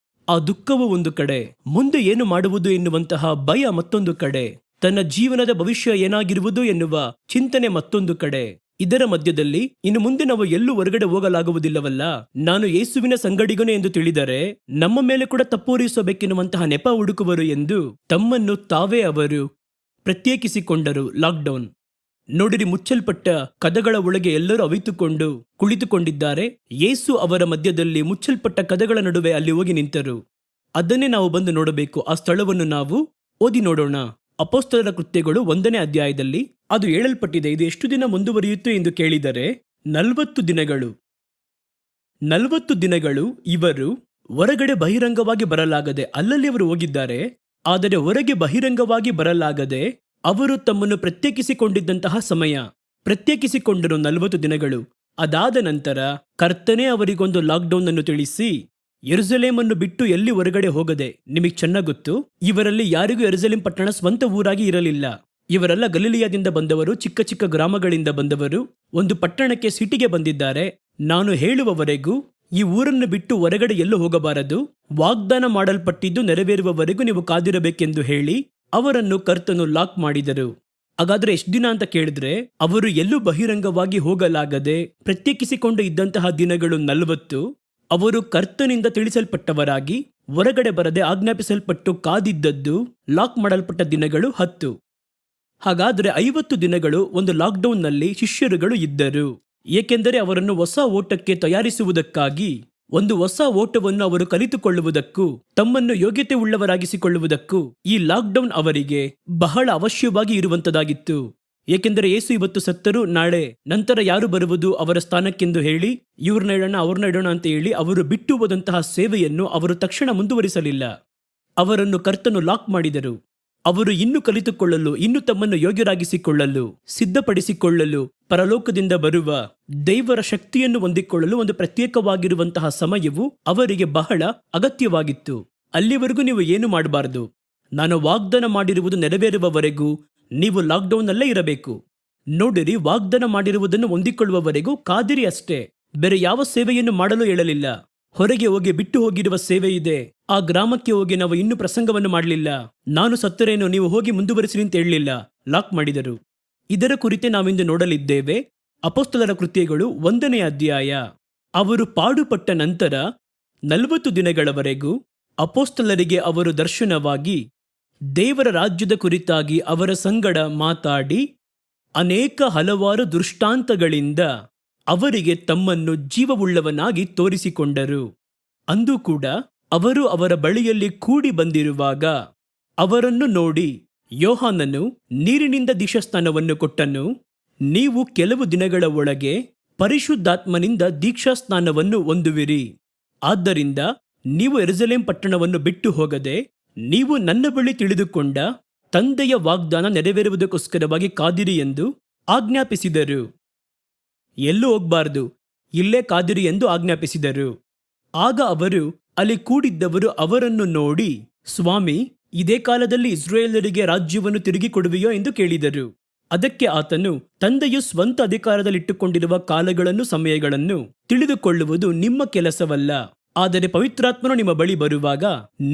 ಆ ದುಃಖವು ಒಂದು ಕಡೆ, ಮುಂದೆ ಏನು ಮಾಡುವುದು ಎನ್ನುವಂತಹ ಭಯ ಮತ್ತೊಂದು ಕಡೆ, ತನ್ನ ಜೀವನದ ಭವಿಷ್ಯ ಏನಾಗಿರುವುದು ಎನ್ನುವ ಚಿಂತನೆ ಮತ್ತೊಂದು ಕಡೆ. ಇದರ ಮಧ್ಯದಲ್ಲಿ ಇನ್ನು ಮುಂದೆ ನಾವು ಎಲ್ಲೂ ಹೊರಗಡೆ ಹೋಗಲಾಗುವುದಿಲ್ಲವಲ್ಲ, ನಾನು ಯೇಸುವಿನ ಸಂಗಡಿಗನು ಎಂದು ತಿಳಿದರೆ ನಮ್ಮ ಮೇಲೆ ಕೂಡ ತಪ್ಪೂರಿಸಬೇಕೆನ್ನುವಂತಹ ನೆಪ ಹುಡುಕುವರು ಎಂದು ತಮ್ಮನ್ನು ತಾವೇ ಅವರು ಪ್ರತ್ಯೇಕಿಸಿಕೊಂಡರು. ಲಾಕ್ಡೌನ್. ನೋಡಿರಿ, ಮುಚ್ಚಲ್ಪಟ್ಟ ಕದಗಳ ಒಳಗೆ ಎಲ್ಲರೂ ಅವಿತುಕೊಂಡು ಕುಳಿತುಕೊಂಡಿದ್ದಾರೆ. ಯೇಸು ಅವರ ಮಧ್ಯದಲ್ಲಿ ಮುಚ್ಚಲ್ಪಟ್ಟ ಕದಗಳ ನಡುವೆ ಅಲ್ಲಿ ಹೋಗಿ ನಿಂತರು. ಅದನ್ನೇ ನಾವು ಬಂದು ನೋಡಬೇಕು. ಆ ಸ್ಥಳವನ್ನು ನಾವು ಓದಿ ನೋಡೋಣ. ಅಪೊಸ್ತಲರ ಕೃತ್ಯಗಳು 1ನೇ ಅಧ್ಯಾಯದಲ್ಲಿ ಅದು ಹೇಳಲ್ಪಟ್ಟಿದೆ. ಇದು ಎಷ್ಟು ದಿನ ಮುಂದುವರಿಯಿತು ಎಂದು ಕೇಳಿದರೆ 40 ದಿನಗಳು. 40 ದಿನಗಳು ಇವರು ಹೊರಗಡೆ ಬಹಿರಂಗವಾಗಿ ಬರಲಾಗದೆ, ಅಲ್ಲಲ್ಲಿ ಅವರು ಹೋಗಿದ್ದಾರೆ, ಆದರೆ ಹೊರಗೆ ಬಹಿರಂಗವಾಗಿ ಬರಲಾಗದೆ ಅವರು ತಮ್ಮನ್ನು ಪ್ರತ್ಯೇಕಿಸಿಕೊಂಡಿದ್ದಂತಹ ಸಮಯ. ಪ್ರತ್ಯೇಕಿಸಿಕೊಂಡರು 40 ದಿನಗಳು. ಅದಾದ ನಂತರ ಕರ್ತನೇ ಅವರಿಗೊಂದು ಲಾಕ್ಡೌನ್ ಅನ್ನು ತಿಳಿಸಿ, ಯೆರೂಸಲೇಮನ್ನು ಬಿಟ್ಟು ಎಲ್ಲಿ ಹೊರಗಡೆ ಹೋಗದೆ. ನಿಮಗೆ ಚೆನ್ನಾಗಿ ಗೊತ್ತು, ಇವರಲ್ಲಿ ಯಾರಿಗೂ ಯೆರೂಸಲೇಂ ಪಟ್ಟಣ ಸ್ವಂತ ಊರಾಗಿ ಇರಲಿಲ್ಲ. ಇವರೆಲ್ಲ ಗಲಿಲಿಯಾದಿಂದ ಬಂದವರು, ಚಿಕ್ಕ ಚಿಕ್ಕ ಗ್ರಾಮಗಳಿಂದ ಬಂದವರು. ಒಂದು ಪಟ್ಟಣಕ್ಕೆ ಸಿಟಿಗೆ ಬಂದಿದ್ದಾರೆ. ನಾನು ಹೇಳುವವರೆಗೂ ಈ ಊರನ್ನು ಬಿಟ್ಟು ಹೊರಗಡೆ ಎಲ್ಲೂ ಹೋಗಬಾರದು, ವಾಗ್ದಾನ ಮಾಡಲ್ಪಟ್ಟಿದ್ದು ನೆರವೇರುವವರೆಗೂ ನೀವು ಕಾದಿರಬೇಕೆಂದು ಹೇಳಿ ಅವರನ್ನು ಕರ್ತನು ಲಾಕ್ ಮಾಡಿದರು. ಹಾಗಾದ್ರೆ ಎಷ್ಟು ದಿನ ಅಂತ ಕೇಳಿದ್ರೆ, ಅವರು ಎಲ್ಲೂ ಬಹಿರಂಗವಾಗಿ ಹೋಗಲಾಗದೆ ಪ್ರತ್ಯೇಕಿಸಿಕೊಂಡು ಇದ್ದಂತಹ ದಿನಗಳು 40. ಅವರು ಕರ್ತನಿಂದ ತಿಳಿಸಲ್ಪಟ್ಟವರಾಗಿ ಹೊರಗಡೆ ಬರದೆ ಆಜ್ಞಾಪಿಸಲ್ಪಟ್ಟು ಕಾದಿದ್ದದ್ದು, ಲಾಕ್ ಮಾಡಲ್ಪಟ್ಟ ದಿನಗಳು 10. ಹಾಗಾದ್ರೆ 50 ದಿನಗಳು ಒಂದು ಲಾಕ್ಡೌನ್ನಲ್ಲಿ ಶಿಷ್ಯರುಗಳು ಇದ್ದರು. ಏಕೆಂದರೆ ಅವರನ್ನು ಹೊಸ ಓಟಕ್ಕೆ ತಯಾರಿಸುವುದಕ್ಕಾಗಿ, ಒಂದು ಹೊಸ ಓಟವನ್ನು ಅವರು ಕಲಿತುಕೊಳ್ಳುವುದಕ್ಕೂ ತಮ್ಮನ್ನು ಯೋಗ್ಯತೆ ಉಳ್ಳವರಾಗಿಸಿಕೊಳ್ಳುವುದಕ್ಕೂ ಈ ಲಾಕ್ಡೌನ್ ಅವರಿಗೆ ಬಹಳ ಅವಶ್ಯವಾಗಿ ಇರುವಂತದಾಗಿತ್ತು. ಏಕೆಂದರೆ ಯೇಸು ಇವತ್ತು ಸತ್ತರು, ನಾಳೆ ನಂತರ ಯಾರು ಬರುವುದು ಅವರ ಸ್ಥಾನಕ್ಕೆಂದು ಹೇಳಿ ಇವ್ರನ್ನ ಇಡೋಣ ಅವ್ರನ್ನ ಇಡೋಣ ಅಂತ ಹೇಳಿ ಅವರು ಬಿಟ್ಟು ಹೋದಂತಹ ಸೇವೆಯನ್ನು ಅವರು ತಕ್ಷಣ ಮುಂದುವರಿಸಲಿಲ್ಲ. ಅವರನ್ನು ಕರ್ತನು ಲಾಕ್ ಮಾಡಿದರು. ಅವರು ಇನ್ನು ಕಲಿತುಕೊಳ್ಳಲು, ಇನ್ನು ತಮ್ಮನ್ನು ಯೋಗ್ಯರಾಗಿಸಿಕೊಳ್ಳಲು, ಸಿದ್ಧಪಡಿಸಿಕೊಳ್ಳಲು, ಪರಲೋಕದಿಂದ ಬರುವ ದೇವರ ಶಕ್ತಿಯನ್ನು ಹೊಂದಿಕೊಳ್ಳಲು ಒಂದು ಪ್ರತ್ಯೇಕವಾಗಿರುವಂತಹ ಸಮಯವು ಅವರಿಗೆ ಬಹಳ ಅಗತ್ಯವಾಗಿತ್ತು. ಅಲ್ಲಿವರೆಗೂ ನೀವು ಏನು ಮಾಡಬಾರದು. ನಾನು ವಾಗ್ದಾನ ಮಾಡಿರುವುದು ನೆರವೇರುವವರೆಗೂ ನೀವು ಲಾಕ್ಡೌನ್ನಲ್ಲೇ ಇರಬೇಕು. ನೋಡಿರಿ, ವಾಗ್ದಾನ ಮಾಡಿರುವುದನ್ನು ಹೊಂದಿಕೊಳ್ಳುವವರೆಗೂ ಕಾದಿರಿ ಅಷ್ಟೇ. ಬೇರೆ ಯಾವ ಸೇವೆಯನ್ನು ಮಾಡಲು ಹೇಳಲಿಲ್ಲ. ಹೊರಗೆ ಹೋಗಿ ಬಿಟ್ಟು ಹೋಗಿರುವ ಸೇವೆ ಇದೆ, ಆ ಗ್ರಾಮಕ್ಕೆ ಹೋಗಿ ನಾವು ಇನ್ನೂ ಪ್ರಸಂಗವನ್ನು ಮಾಡಲಿಲ್ಲ, ನಾನು ಸತ್ತರೇನು ನೀವು ಹೋಗಿ ಮುಂದುವರಿಸಿ ಅಂತ ಹೇಳಲಿಲ್ಲ, ಲಾಕ್ ಮಾಡಿದರು. ಇದರ ಕುರಿತೆ ನಾವಿಂದು ನೋಡಲಿದ್ದೇವೆ. ಅಪೊಸ್ತಲರ ಕೃತ್ಯಗಳು 1ನೇ ಅಧ್ಯಾಯ. ಅವರು ಪಾಡುಪಟ್ಟ ನಂತರ 40 ದಿನಗಳವರೆಗೂ ಅಪೊಸ್ತಲರಿಗೆ ಅವರು ದರ್ಶನವಾಗಿ ದೇವರ ರಾಜ್ಯದ ಕುರಿತಾಗಿ ಅವರ ಸಂಗಡ ಮಾತಾಡಿ ಅನೇಕ ಹಲವಾರು ದೃಷ್ಟಾಂತಗಳಿಂದ ಅವರಿಗೆ ತಮ್ಮನ್ನು ಜೀವವುಳ್ಳವನಾಗಿ ತೋರಿಸಿಕೊಂಡರು. ಅಂದು ಕೂಡ ಅವರು ಅವರ ಬಳಿಯಲ್ಲಿ ಕೂಡಿ ಬಂದಿರುವಾಗ ಅವರನ್ನು ನೋಡಿ ಯೋಹಾನನು ನೀರಿನಿಂದ ದೀಕ್ಷಾಸ್ನಾನವನ್ನು ಕೊಟ್ಟನು. ನೀವು ಕೆಲವು ದಿನಗಳ ಒಳಗೆ ಪರಿಶುದ್ಧಾತ್ಮನಿಂದ ದೀಕ್ಷಾಸ್ನಾನವನ್ನು ಹೊಂದುವಿರಿ. ಆದ್ದರಿಂದ ನೀವು ಯೆರೂಸಲೇಂ ಪಟ್ಟಣವನ್ನು ಬಿಟ್ಟು ಹೋಗದೆ ನೀವು ನನ್ನ ಬಳಿ ತಿಳಿದುಕೊಂಡ ತಂದೆಯ ವಾಗ್ದಾನ ನೆರವೇರುವುದಕ್ಕೋಸ್ಕರವಾಗಿ ಕಾದಿರಿ ಎಂದು ಆಜ್ಞಾಪಿಸಿದರು. ಎಲ್ಲೂ ಹೋಗಬಾರದು, ಇಲ್ಲೇ ಕಾದಿರಿ ಎಂದು ಆಜ್ಞಾಪಿಸಿದರು. ಆಗ ಅವರು ಅಲ್ಲಿ ಕೂಡಿದ್ದವರು ಅವರನ್ನು ನೋಡಿ, ಸ್ವಾಮಿ, ಇದೇ ಕಾಲದಲ್ಲಿ ಇಸ್ರಾಯೇಲರಿಗೆ ರಾಜ್ಯವನ್ನು ತಿರುಗಿ ಕೊಡುವೆಯೋ ಎಂದು ಕೇಳಿದರು. ಅದಕ್ಕೆ ಆತನು, ತಂದೆಯು ಸ್ವಂತ ಅಧಿಕಾರದಲ್ಲಿಟ್ಟುಕೊಂಡಿರುವ ಕಾಲಗಳನ್ನು, ಸಮಯಗಳನ್ನು ತಿಳಿದುಕೊಳ್ಳುವುದು ನಿಮ್ಮ ಕೆಲಸವಲ್ಲ. ಆದರೆ ಪವಿತ್ರಾತ್ಮನು ನಿಮ್ಮ ಬಳಿ ಬರುವಾಗ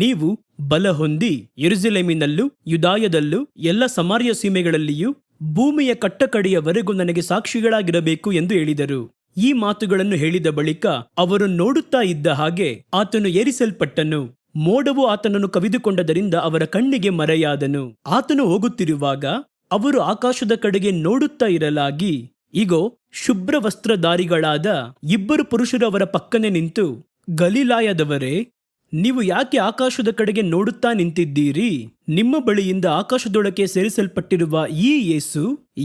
ನೀವು ಬಲ ಹೊಂದಿ ಯೆರೂಸಲೇಮಿನಲ್ಲೂ ಯೂದಾಯದಲ್ಲೂ ಎಲ್ಲ ಸಮಾರ್ಯ ಸೀಮೆಗಳಲ್ಲಿಯೂ ಭೂಮಿಯ ಕಟ್ಟಕಡೆಯವರೆಗೂ ನನಗೆ ಸಾಕ್ಷಿಗಳಾಗಿರಬೇಕು ಎಂದು ಹೇಳಿದರು. ಈ ಮಾತುಗಳನ್ನು ಹೇಳಿದ ಬಳಿಕ ಅವರು ನೋಡುತ್ತಾ ಇದ್ದ ಹಾಗೆ ಆತನು ಏರಿಸಲ್ಪಟ್ಟನು. ಮೋಡವು ಆತನನ್ನು ಕವಿದುಕೊಂಡದರಿಂದ ಅವರ ಕಣ್ಣಿಗೆ ಮರೆಯಾದನು. ಆತನು ಹೋಗುತ್ತಿರುವಾಗ ಅವರು ಆಕಾಶದ ಕಡೆಗೆ ನೋಡುತ್ತಾ ಇರಲಾಗಿ, ಇಗೋ, ಶುಭ್ರ ವಸ್ತ್ರಧಾರಿಗಳಾದ ಇಬ್ಬರು ಪುರುಷರು ಅವರ ಪಕ್ಕನೆ ನಿಂತು, ಗಲಿಲಾಯದವರೇ, ನೀವು ಯಾಕೆ ಆಕಾಶದ ಕಡೆಗೆ ನೋಡುತ್ತಾ ನಿಂತಿದ್ದೀರಿ? ನಿಮ್ಮ ಬಳಿಯಿಂದ ಆಕಾಶದೊಳಕ್ಕೆ ಸೇರಿಸಲ್ಪಟ್ಟಿರುವ ಈ ಯೇಸು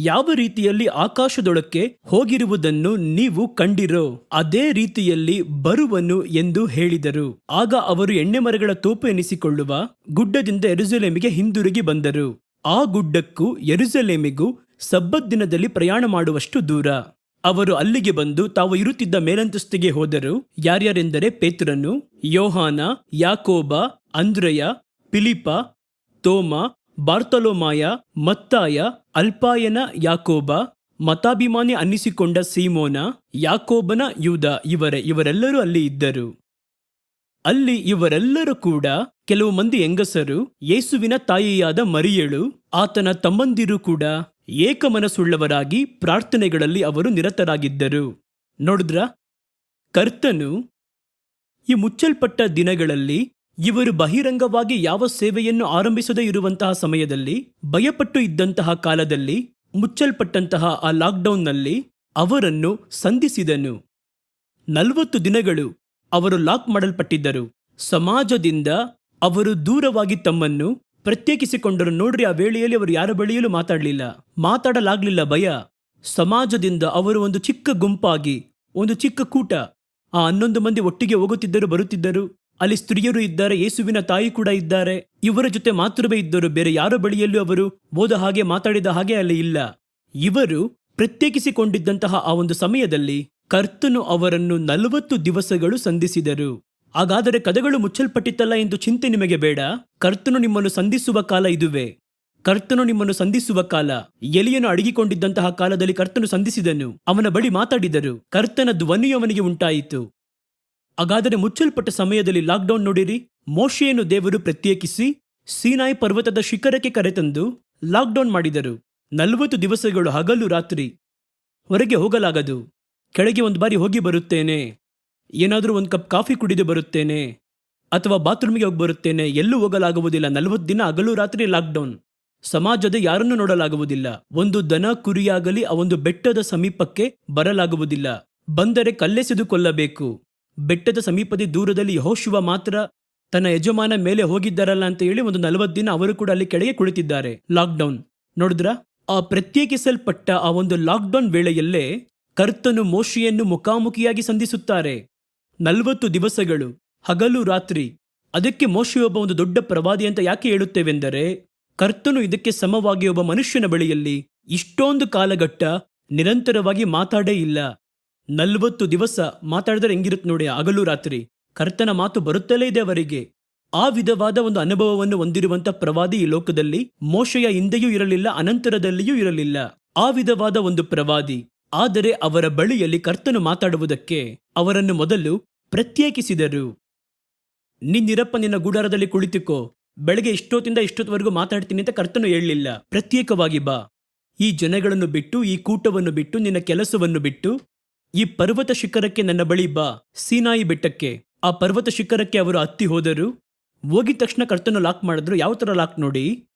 ಯಾವ ರೀತಿಯಲ್ಲಿ ಆಕಾಶದೊಳಕ್ಕೆ ಹೋಗಿರುವುದನ್ನು ನೀವು ಕಂಡಿರೋ, ಅದೇ ರೀತಿಯಲ್ಲಿ ಬರುವನು ಎಂದು ಹೇಳಿದರು. ಆಗ ಅವರು ಎಣ್ಣೆ ಮರಗಳ ತೋಪು ಎನಿಸಿಕೊಳ್ಳುವ ಗುಡ್ಡದಿಂದ ಯೆರೂಸಲೇಮಿಗೆ ಹಿಂದಿರುಗಿ ಬಂದರು. ಆ ಗುಡ್ಡಕ್ಕೂ ಯೆರೂಸಲೇಮಿಗೂ ಸಬ್ಬತ್ ದಿನದಲ್ಲಿ ಪ್ರಯಾಣ ಮಾಡುವಷ್ಟು ದೂರ. ಅವರು ಅಲ್ಲಿಗೆ ಬಂದು ತಾವು ಇರುತ್ತಿದ್ದ ಮೇಲಂತಸ್ತಿಗೆ ಹೋದರು. ಯಾರ್ಯಾರೆಂದರೆ ಪೇತ್ರನು, ಯೋಹಾನ, ಯಾಕೋಬ, ಅಂದ್ರೆಯ, ಫಿಲಿಪ, ತೋಮ, ಬಾರ್ತಲೋಮಾಯ, ಮತ್ತಾಯ, ಅಲ್ಪಾಯನ ಯಾಕೋಬ, ಮತಾಭಿಮಾನಿ ಅನ್ನಿಸಿಕೊಂಡ ಸೀಮೋನ, ಯಾಕೋಬನ ಯೂದ ಇವರೆಲ್ಲರೂ ಅಲ್ಲಿ ಇದ್ದರು. ಅಲ್ಲಿ ಇವರೆಲ್ಲರೂ ಕೂಡ ಕೆಲವು ಮಂದಿ ಹೆಂಗಸರು, ಯೇಸುವಿನ ತಾಯಿಯಾದ ಮರಿಯಳು, ಆತನ ತಮ್ಮಂದಿರು ಕೂಡ ಏಕಮನಸ್ಸುಳ್ಳವರಾಗಿ ಪ್ರಾರ್ಥನೆಗಳಲ್ಲಿ ಅವರು ನಿರತರಾಗಿದ್ದರು. ನೋಡಿದ್ರ, ಕರ್ತನು ಈ ಮುಚ್ಚಲ್ಪಟ್ಟ ದಿನಗಳಲ್ಲಿ ಇವರು ಬಹಿರಂಗವಾಗಿ ಯಾವ ಸೇವೆಯನ್ನು ಆರಂಭಿಸದೇ ಇರುವಂತಹ ಸಮಯದಲ್ಲಿ, ಭಯಪಟ್ಟು ಇದ್ದಂತಹ ಕಾಲದಲ್ಲಿ, ಮುಚ್ಚಲ್ಪಟ್ಟಂತಹ ಆ ಲಾಕ್ಡೌನ್ನಲ್ಲಿ ಅವರನ್ನು ಸಂಧಿಸಿದನು. 40 ದಿನಗಳು ಅವರು ಲಾಕ್ ಮಾಡಲ್ಪಟ್ಟಿದ್ದರು. ಸಮಾಜದಿಂದ ಅವರು ದೂರವಾಗಿ ತಮ್ಮನ್ನು ಪ್ರತ್ಯೇಕಿಸಿಕೊಂಡರು. ನೋಡ್ರಿ, ಆ ವೇಳೆಯಲ್ಲಿ ಅವರು ಯಾರ ಬಳಿಯಲ್ಲೂ ಮಾತಾಡಲಾಗ್ಲಿಲ್ಲ. ಭಯ. ಸಮಾಜದಿಂದ ಅವರು ಒಂದು ಚಿಕ್ಕ ಗುಂಪಾಗಿ, ಒಂದು ಚಿಕ್ಕ ಕೂಟ, ಆ 11 ಮಂದಿ ಒಟ್ಟಿಗೆ ಹೋಗುತ್ತಿದ್ದರು, ಬರುತ್ತಿದ್ದರು. ಅಲ್ಲಿ ಸ್ತ್ರೀಯರು ಇದ್ದಾರೆ, ಯೇಸುವಿನ ತಾಯಿ ಕೂಡ ಇದ್ದಾರೆ. ಇವರ ಜೊತೆ ಮಾತ್ರವೇ ಇದ್ದರು. ಬೇರೆ ಯಾರ ಬಳಿಯಲ್ಲೂ ಅವರು ಹೋದ ಹಾಗೆ, ಮಾತಾಡಿದ ಹಾಗೆ ಅಲ್ಲಿ ಇಲ್ಲ. ಇವರು ಪ್ರತ್ಯೇಕಿಸಿಕೊಂಡಿದ್ದಂತಹ ಆ ಒಂದು ಸಮಯದಲ್ಲಿ ಕರ್ತನು ಅವರನ್ನು 40 ದಿವಸಗಳು ಸಂಧಿಸಿದರು. ಹಾಗಾದರೆ ಕದಗಳು ಮುಚ್ಚಲ್ಪಟ್ಟಿತ್ತಲ್ಲ ಎಂದು ಚಿಂತೆ ನಿಮಗೆ ಬೇಡ. ಕರ್ತನು ನಿಮ್ಮನ್ನು ಸಂಧಿಸುವ ಕಾಲ ಇದುವೇ. ಕರ್ತನು ನಿಮ್ಮನ್ನು ಸಂಧಿಸುವ ಕಾಲ. ಎಲಿಯನು ಅಡಗಿಕೊಂಡಿದ್ದಂತಹ ಕಾಲದಲ್ಲಿ ಕರ್ತನು ಸಂಧಿಸಿದನು. ಅವನ ಬಳಿ ಮಾತಾಡಿದರು. ಕರ್ತನ ಧ್ವನಿಯು ಅವನಿಗೆ ಉಂಟಾಯಿತು. ಹಾಗಾದರೆ ಮುಚ್ಚಲ್ಪಟ್ಟ ಸಮಯದಲ್ಲಿ ಲಾಕ್ಡೌನ್ ನೋಡಿರಿ. ಮೋಶೆಯನ್ನು ದೇವರು ಪ್ರತ್ಯೇಕಿಸಿ ಸೀನಾಯಿ ಪರ್ವತದ ಶಿಖರಕ್ಕೆ ಕರೆತಂದು ಲಾಕ್ಡೌನ್ ಮಾಡಿದರು. 40 ದಿವಸಗಳು ಹಗಲು ರಾತ್ರಿ. ಹೊರಗೆ ಹೋಗಲಾಗದು. ಕೆಳಗೆ ಒಂದು ಬಾರಿ ಹೋಗಿ ಬರುತ್ತೇನೆ, ಏನಾದರೂ ಒಂದು ಕಪ್ ಕಾಫಿ ಕುಡಿದು ಬರುತ್ತೇನೆ, ಅಥವಾ ಬಾತ್ರೂಮಿಗೆ ಹೋಗಿ ಬರುತ್ತೇನೆ, ಎಲ್ಲೂ ಹೋಗಲಾಗುವುದಿಲ್ಲ. 40 ದಿನ ಹಗಲು ರಾತ್ರಿ ಲಾಕ್ಡೌನ್. ಸಮಾಜದ ಯಾರನ್ನು ನೋಡಲಾಗುವುದಿಲ್ಲ. ಒಂದು ದನ ಕುರಿಯಾಗಲಿ ಆ ಒಂದು ಬೆಟ್ಟದ ಸಮೀಪಕ್ಕೆ ಬರಲಾಗುವುದಿಲ್ಲ. ಬಂದರೆ ಕಲ್ಲೆಸೆದು ಕೊಲ್ಲಬೇಕು. ಬೆಟ್ಟದ ಸಮೀಪದ ದೂರದಲ್ಲಿ ಯೆಹೋಶುವ ಮಾತ್ರ ತನ್ನ ಯಜಮಾನ ಮೇಲೆ ಹೋಗಿದ್ದಾರಲ್ಲ ಅಂತ ಹೇಳಿ ಒಂದು 40 ದಿನ ಅವರು ಕೂಡ ಅಲ್ಲಿ ಕೆಳಗೆ ಕುಳಿತಿದ್ದಾರೆ. ಲಾಕ್ಡೌನ್. ನೋಡಿದ್ರ, ಆ ಪ್ರತ್ಯೇಕಿಸಲ್ಪಟ್ಟ ಆ ಒಂದು ಲಾಕ್ಡೌನ್ ವೇಳೆಯಲ್ಲೇ ಕರ್ತನು ಮೋಶೆಯನ್ನು ಮುಖಾಮುಖಿಯಾಗಿ ಸಂಧಿಸುತ್ತಾರೆ. 40 ದಿವಸಗಳು ಹಗಲು ರಾತ್ರಿ. ಅದಕ್ಕೆ ಮೋಶೆ ಒಬ್ಬ ಒಂದು ದೊಡ್ಡ ಪ್ರವಾದಿ ಅಂತ ಯಾಕೆ ಹೇಳುತ್ತೇವೆಂದರೆ, ಕರ್ತನು ಇದಕ್ಕೆ ಸಮವಾಗಿ ಒಬ್ಬ ಮನುಷ್ಯನ ಬಳಿಯಲ್ಲಿ ಇಷ್ಟೊಂದು ಕಾಲಘಟ್ಟ ನಿರಂತರವಾಗಿ ಮಾತಾಡೇ ಇಲ್ಲ. 40 ದಿವಸ ಮಾತಾಡಿದ್ರೆ ಹೆಂಗಿರುತ್ತೆ ನೋಡಿ, ಹಗಲು ರಾತ್ರಿ. ಕರ್ತನ ಮಾತು ಬರುತ್ತಲೇ ಇದೆ ಅವರಿಗೆ. ಆ ವಿಧವಾದ ಒಂದು ಅನುಭವವನ್ನು ಹೊಂದಿರುವಂತ ಪ್ರವಾದಿ ಈ ಲೋಕದಲ್ಲಿ ಮೋಶೆಯ ಹಿಂದೆಯೂ ಇರಲಿಲ್ಲ, ಅನಂತರದಲ್ಲಿಯೂ ಇರಲಿಲ್ಲ. ಆ ವಿಧವಾದ ಒಂದು ಪ್ರವಾದಿ. ಆದರೆ ಅವರ ಬಳಿಯಲ್ಲಿ ಕರ್ತನು ಮಾತಾಡುವುದಕ್ಕೆ ಅವರನ್ನು ಮೊದಲು ಪ್ರತ್ಯೇಕಿಸಿದರು. ನಿನ್ನಿರಪ್ಪ ನಿನ್ನ ಗುಡಾರದಲ್ಲಿ ಕುಳಿತುಕೋ, ಬೆಳಗ್ಗೆ ಇಷ್ಟೊತ್ತಿಂದ ಇಷ್ಟೊತ್ತವರೆಗೂ ಮಾತಾಡ್ತೀನಿ ಅಂತ ಕರ್ತನು ಹೇಳಲಿಲ್ಲ. ಪ್ರತ್ಯೇಕವಾಗಿ ಬಾ. ಈ ಜನಗಳನ್ನು ಬಿಟ್ಟು, ಈ ಕೂಟವನ್ನು ಬಿಟ್ಟು, ನಿನ್ನ ಕೆಲಸವನ್ನು ಬಿಟ್ಟು ಈ ಪರ್ವತ ಶಿಖರಕ್ಕೆ ನನ್ನ ಬಳಿ ಬಾ, ಸೀನಾಯಿ ಬೆಟ್ಟಕ್ಕೆ. ಆ ಪರ್ವತ ಶಿಖರಕ್ಕೆ ಅವರು ಹತ್ತಿ ಹೋದರು. ಹೋಗಿದ ತಕ್ಷಣ ಕರ್ತನು ಲಾಕ್ ಮಾಡಿದ್ರು. ಯಾವ ತರ ಲಾಕ್ ನೋಡಿ,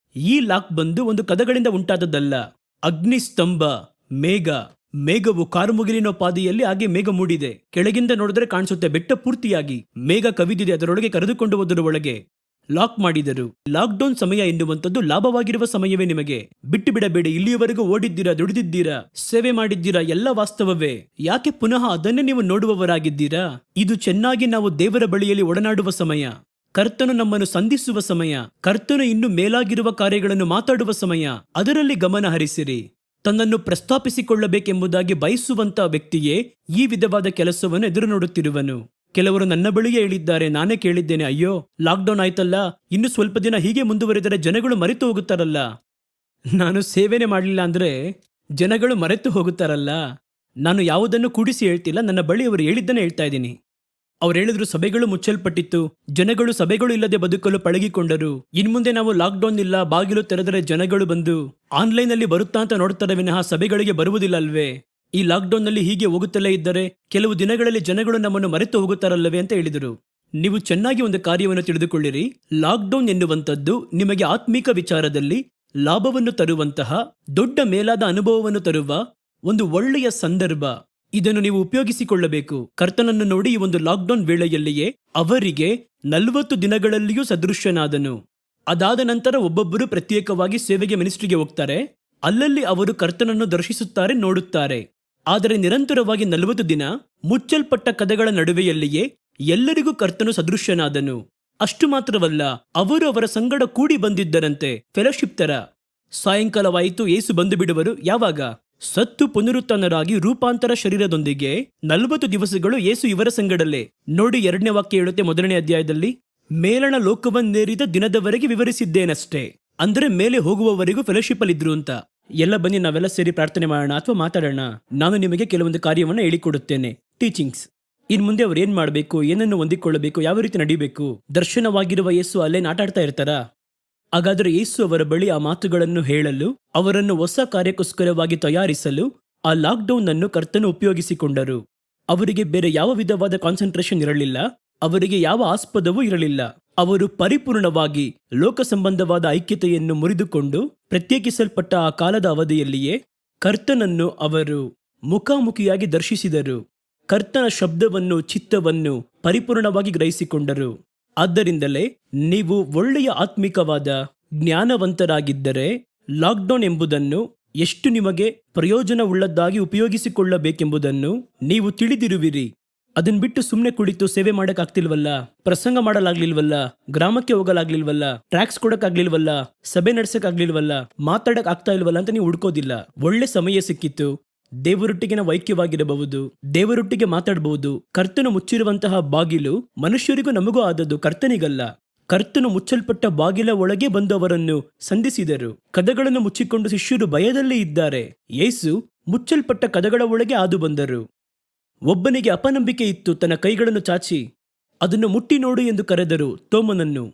ಈ ಲಾಕ್ ಬಂದು ಒಂದು ಕದಗಳಿಂದ ಉಂಟಾದದ್ದಲ್ಲ. ಅಗ್ನಿಸ್ತಂಭ, ಮೇಘವು ಕಾರುಮುಗಿಲಿನ ಪಾದಿಯಲ್ಲಿ ಹಾಗೆ ಮೇಘ ಮೂಡಿದೆ. ಕೆಳಗಿಂದ ನೋಡಿದ್ರೆ ಕಾಣಿಸುತ್ತೆ ಬೆಟ್ಟ ಪೂರ್ತಿಯಾಗಿ ಮೇಘ ಕವಿದಿದೆ. ಅದರೊಳಗೆ ಕರೆದುಕೊಂಡು ಹೋದರ ಒಳಗೆ ಲಾಕ್ ಮಾಡಿದರು. ಲಾಕ್ಡೌನ್ ಸಮಯ ಎನ್ನುವಂಥದ್ದು ಲಾಭವಾಗಿರುವ ಸಮಯವೇ. ನಿಮಗೆ ಬಿಟ್ಟು ಬಿಡಬೇಡಿ. ಇಲ್ಲಿಯವರೆಗೂ ಓಡಿದ್ದೀರಾ, ದುಡಿದಿದ್ದೀರಾ, ಸೇವೆ ಮಾಡಿದ್ದೀರಾ, ಎಲ್ಲ ವಾಸ್ತವವೇ. ಯಾಕೆ ಪುನಃ ಅದನ್ನೇ ನೀವು ನೋಡುವವರಾಗಿದ್ದೀರಾ? ಇದು ಚೆನ್ನಾಗಿ ನಾವು ದೇವರ ಬಳಿಯಲ್ಲಿ ಒಡನಾಡುವ ಸಮಯ. ಕರ್ತನು ನಮ್ಮನ್ನು ಸಂಧಿಸುವ ಸಮಯ. ಕರ್ತನು ಇನ್ನು ಮೇಲಾಗಿರುವ ಕಾರ್ಯಗಳನ್ನು ಮಾತಾಡುವ ಸಮಯ. ಅದರಲ್ಲಿ ಗಮನ ಹರಿಸಿರಿ. ತನ್ನನ್ನು ಪ್ರಸ್ತಾಪಿಸಿಕೊಳ್ಳಬೇಕೆಂಬುದಾಗಿ ಬಯಸುವಂತ ವ್ಯಕ್ತಿಯೇ ಈ ವಿಧವಾದ ಕೆಲಸವನ್ನು ಎದುರು ನೋಡುತ್ತಿರುವನು. ಕೆಲವರು ನನ್ನ ಬಳಿಗೆ ಹೇಳಿದ್ದಾರೆ, ನಾನೇ ಕೇಳಿದ್ದೇನೆ, ಅಯ್ಯೋ ಲಾಕ್ಡೌನ್ ಆಯ್ತಲ್ಲ, ಇನ್ನು ಸ್ವಲ್ಪ ದಿನ ಹೀಗೆ ಮುಂದುವರೆದರೆ ಜನಗಳು ಮರೆತು ಹೋಗುತ್ತಾರಲ್ಲ. ನಾನು ಸೇವೆನೆ ಮಾಡಲಿಲ್ಲ ಅಂದ್ರೆ ಜನಗಳು ಮರೆತು ಹೋಗುತ್ತಾರಲ್ಲ. ನಾನು ಯಾವುದನ್ನು ಕೂಡಿಸಿ ಹೇಳ್ತಿಲ್ಲ, ನನ್ನ ಬಳಿ ಅವರು ಹೇಳಿದ್ದನ್ನೇ ಹೇಳ್ತಾ ಇದ್ದೀನಿ. ಅವ್ರು ಹೇಳಿದ್ರು, ಸಭೆಗಳು ಮುಚ್ಚಲ್ಪಟ್ಟಿತ್ತು, ಜನಗಳು ಸಭೆಗಳು ಇಲ್ಲದೆ ಬದುಕಲು ಪಳಗಿಕೊಂಡರು. ಇನ್ಮುಂದೆ ನಾವು ಲಾಕ್ಡೌನ್ ಇಲ್ಲ, ಬಾಗಿಲು ತೆರೆದರೆ ಜನಗಳು ಬಂದು ಆನ್ಲೈನ್ ಅಲ್ಲಿ ಬರುತ್ತಾ ಅಂತ ನೋಡ್ತಾರೆ ವಿನಃ ಸಭೆಗಳಿಗೆ ಬರುವುದಿಲ್ಲ ಅಲ್ವೇ? ಈ ಲಾಕ್ಡೌನ್ ನಲ್ಲಿ ಹೀಗೆ ಹೋಗುತ್ತಲೇ ಇದ್ದರೆ ಕೆಲವು ದಿನಗಳಲ್ಲಿ ಜನಗಳು ನಮ್ಮನ್ನು ಮರೆತು ಹೋಗುತ್ತಾರಲ್ಲವೇ ಅಂತ ಹೇಳಿದರು. ನೀವು ಚೆನ್ನಾಗಿ ಒಂದು ಕಾರ್ಯವನ್ನು ತಿಳಿದುಕೊಳ್ಳಿರಿ. ಲಾಕ್ಡೌನ್ ಎನ್ನುವಂಥದ್ದು ನಿಮಗೆ ಆತ್ಮೀಕ ವಿಚಾರದಲ್ಲಿ ಲಾಭವನ್ನು ತರುವಂತಹ, ದೊಡ್ಡ ಮೇಲಾದ ಅನುಭವವನ್ನು ತರುವ ಒಂದು ಒಳ್ಳೆಯ ಸಂದರ್ಭ. ಇದನ್ನು ನೀವು ಉಪಯೋಗಿಸಿಕೊಳ್ಳಬೇಕು. ಕರ್ತನನ್ನು ನೋಡಿ, ಈ ಒಂದು ಲಾಕ್ಡೌನ್ ವೇಳೆಯಲ್ಲಿಯೇ ಅವರಿಗೆ 40 ದಿನಗಳಲ್ಲಿಯೂ ಸದೃಶ್ಯನಾದನು. ಅದಾದ ನಂತರ ಒಬ್ಬೊಬ್ಬರು ಪ್ರತ್ಯೇಕವಾಗಿ ಸೇವೆಗೆ ಮಿನಿಸ್ಟ್ರಿಗೆ ಹೋಗ್ತಾರೆ. ಅಲ್ಲಲ್ಲಿ ಅವರು ಕರ್ತನನ್ನು ದರ್ಶಿಸುತ್ತಾರೆ, ನೋಡುತ್ತಾರೆ. ಆದರೆ ನಿರಂತರವಾಗಿ 40 ದಿನ ಮುಚ್ಚಲ್ಪಟ್ಟ ಕದಗಳ ನಡುವೆಯಲ್ಲಿಯೇ ಎಲ್ಲರಿಗೂ ಕರ್ತನು ಸದೃಶ್ಯನಾದನು. ಅಷ್ಟು ಮಾತ್ರವಲ್ಲ, ಅವರು ಅವರ ಸಂಗಡ ಕೂಡಿ ಬಂದಿದ್ದರಂತೆ, ಫೆಲೋಶಿಪ್ ತರ. ಸಾಯಂಕಾಲವಾಯಿತು, ಯೇಸು ಬಂದು ಬಿಡುವರು. ಯಾವಾಗ? ಸತ್ತು ಪುನರುತ್ಥಾನರಾಗಿ ರೂಪಾಂತರ ಶರೀರದೊಂದಿಗೆ 40 ದಿವಸಗಳು ಯೇಸು ಇವರ ಸಂಗಡಲ್ಲೇ. ನೋಡಿ, 2ನೇ ವಾಕ್ಯ ಹೇಳುತ್ತೆ, 1ನೇ ಅಧ್ಯಾಯದಲ್ಲಿ, ಮೇಲಣ ಲೋಕವನ್ನೇರಿದ ದಿನದವರೆಗೆ ವಿವರಿಸಿದ್ದೇನಷ್ಟೇ. ಅಂದ್ರೆ ಮೇಲೆ ಹೋಗುವವರೆಗೂ ಫೆಲೋಶಿಪ್ ಅಲ್ಲಿ ಇದ್ರು ಅಂತ. ಎಲ್ಲ ಬನ್ನಿ ನಾವೆಲ್ಲ ಸೇರಿ ಪ್ರಾರ್ಥನೆ ಮಾಡೋಣ ಅಥವಾ ಮಾತಾಡೋಣ. ನಾನು ನಿಮಗೆ ಕೆಲವೊಂದು ಕಾರ್ಯವನ್ನು ಹೇಳಿಕೊಡುತ್ತೇನೆ, ಟೀಚಿಂಗ್ಸ್. ಇನ್ ಮುಂದೆ ಅವ್ರು ಏನ್ ಮಾಡಬೇಕು, ಏನನ್ನು ಹೊಂದಿಕೊಳ್ಳಬೇಕು, ಯಾವ ರೀತಿ ನಡಿಬೇಕು. ದರ್ಶನವಾಗಿರುವ ಯೇಸು ಅಲ್ಲೇ ಆಟಾಡ್ತಾ ಇರ್ತಾರ? ಹಾಗಾದ್ರೆ ಯೇಸು ಅವರ ಬಳಿ ಆ ಮಾತುಗಳನ್ನು ಹೇಳಲು, ಅವರನ್ನು ಹೊಸ ಕಾರ್ಯಕ್ಕೋಸ್ಕರವಾಗಿ ತಯಾರಿಸಲು ಆ ಲಾಕ್ಡೌನ್ ಅನ್ನು ಕರ್ತನು ಉಪಯೋಗಿಸಿಕೊಂಡರು. ಅವರಿಗೆ ಬೇರೆ ಯಾವ ವಿಧವಾದ ಕಾನ್ಸಂಟ್ರೇಷನ್ ಇರಲಿಲ್ಲ, ಅವರಿಗೆ ಯಾವ ಆಸ್ಪದವೂ ಇರಲಿಲ್ಲ. ಅವರು ಪರಿಪೂರ್ಣವಾಗಿ ಲೋಕ ಸಂಬಂಧವಾದ ಐಕ್ಯತೆಯನ್ನು ಮುರಿದುಕೊಂಡು ಪ್ರತ್ಯೇಕಿಸಲ್ಪಟ್ಟ ಆ ಕಾಲದ ಅವಧಿಯಲ್ಲಿಯೇ ಕರ್ತನನ್ನು ಅವರು ಮುಖಾಮುಖಿಯಾಗಿ ದರ್ಶಿಸಿದರು. ಕರ್ತನ ಶಬ್ದವನ್ನು, ಚಿತ್ತವನ್ನು ಪರಿಪೂರ್ಣವಾಗಿ ಗ್ರಹಿಸಿಕೊಂಡರು. ಆದ್ದರಿಂದಲೇ ನೀವು ಒಳ್ಳೆಯ ಆತ್ಮಿಕವಾದ ಜ್ಞಾನವಂತರಾಗಿದ್ದರೆ ಲಾಕ್ಡೌನ್ ಎಂಬುದನ್ನು ಎಷ್ಟು ನಿಮಗೆ ಪ್ರಯೋಜನವುಳ್ಳದ್ದಾಗಿ ಉಪಯೋಗಿಸಿಕೊಳ್ಳಬೇಕೆಂಬುದನ್ನು ನೀವು ತಿಳಿದಿರುವಿರಿ. ಅದನ್ ಬಿಟ್ಟು ಸುಮ್ಮನೆ ಕುಳಿತು ಸೇವೆ ಮಾಡಕ್ಕಾಗ್ತಿಲ್ವಲ್ಲ, ಪ್ರಸಂಗ ಮಾಡಲಾಗ್ಲಿಲ್ವಲ್ಲ, ಗ್ರಾಮಕ್ಕೆ ಹೋಗಲಾಗ್ಲಿಲ್ವಲ್ಲ, ಟ್ರ್ಯಾಕ್ಸ್ ಕೊಡಕ್ಕಾಗ್ಲಿಲ್ವಲ್ಲ, ಸಭೆ ನಡ್ಸಕ್ಕಾಗ್ಲಿಲ್ವಲ್ಲ, ಮಾತಾಡಕ್ ಆಗ್ತಾ ಇಲ್ವಲ್ಲ ಅಂತ ನೀವು ಹುಡ್ಕೋದಿಲ್ಲ. ಒಳ್ಳೆ ಸಮಯ ಸಿಕ್ಕಿತ್ತು, ದೇವರೊಟ್ಟಿಗೆ ನಾವು ಐಕ್ಯವಾಗಿರಬಹುದು, ದೇವರೊಟ್ಟಿಗೆ ಮಾತಾಡಬಹುದು. ಕರ್ತನು ಮುಚ್ಚಿರುವಂತಹ ಬಾಗಿಲು ಮನುಷ್ಯರಿಗೂ ನಮಗೂ ಆದದ್ದು, ಕರ್ತನಿಗಲ್ಲ. ಕರ್ತನು ಮುಚ್ಚಲ್ಪಟ್ಟ ಬಾಗಿಲ ಒಳಗೆ ಬಂದು ಅವರನ್ನು ಸಂಧಿಸಿದರು. ಕದಗಳನ್ನು ಮುಚ್ಚಿಕೊಂಡು ಶಿಷ್ಯರು ಭಯದಲ್ಲಿ ಇದ್ದಾರೆ. ಯೇಸು ಮುಚ್ಚಲ್ಪಟ್ಟ ಕದಗಳ ಒಳಗೆ ಹಾದು ಬಂದರು. ಒಬ್ಬನಿಗೆ ಅಪನಂಬಿಕೆ ಇತ್ತು. ತನ್ನ ಕೈಗಳನ್ನು ಚಾಚಿ ಅದನ್ನು ಮುಟ್ಟಿ ನೋಡು ಎಂದು ಕರೆದರು ತೋಮನನ್ನು.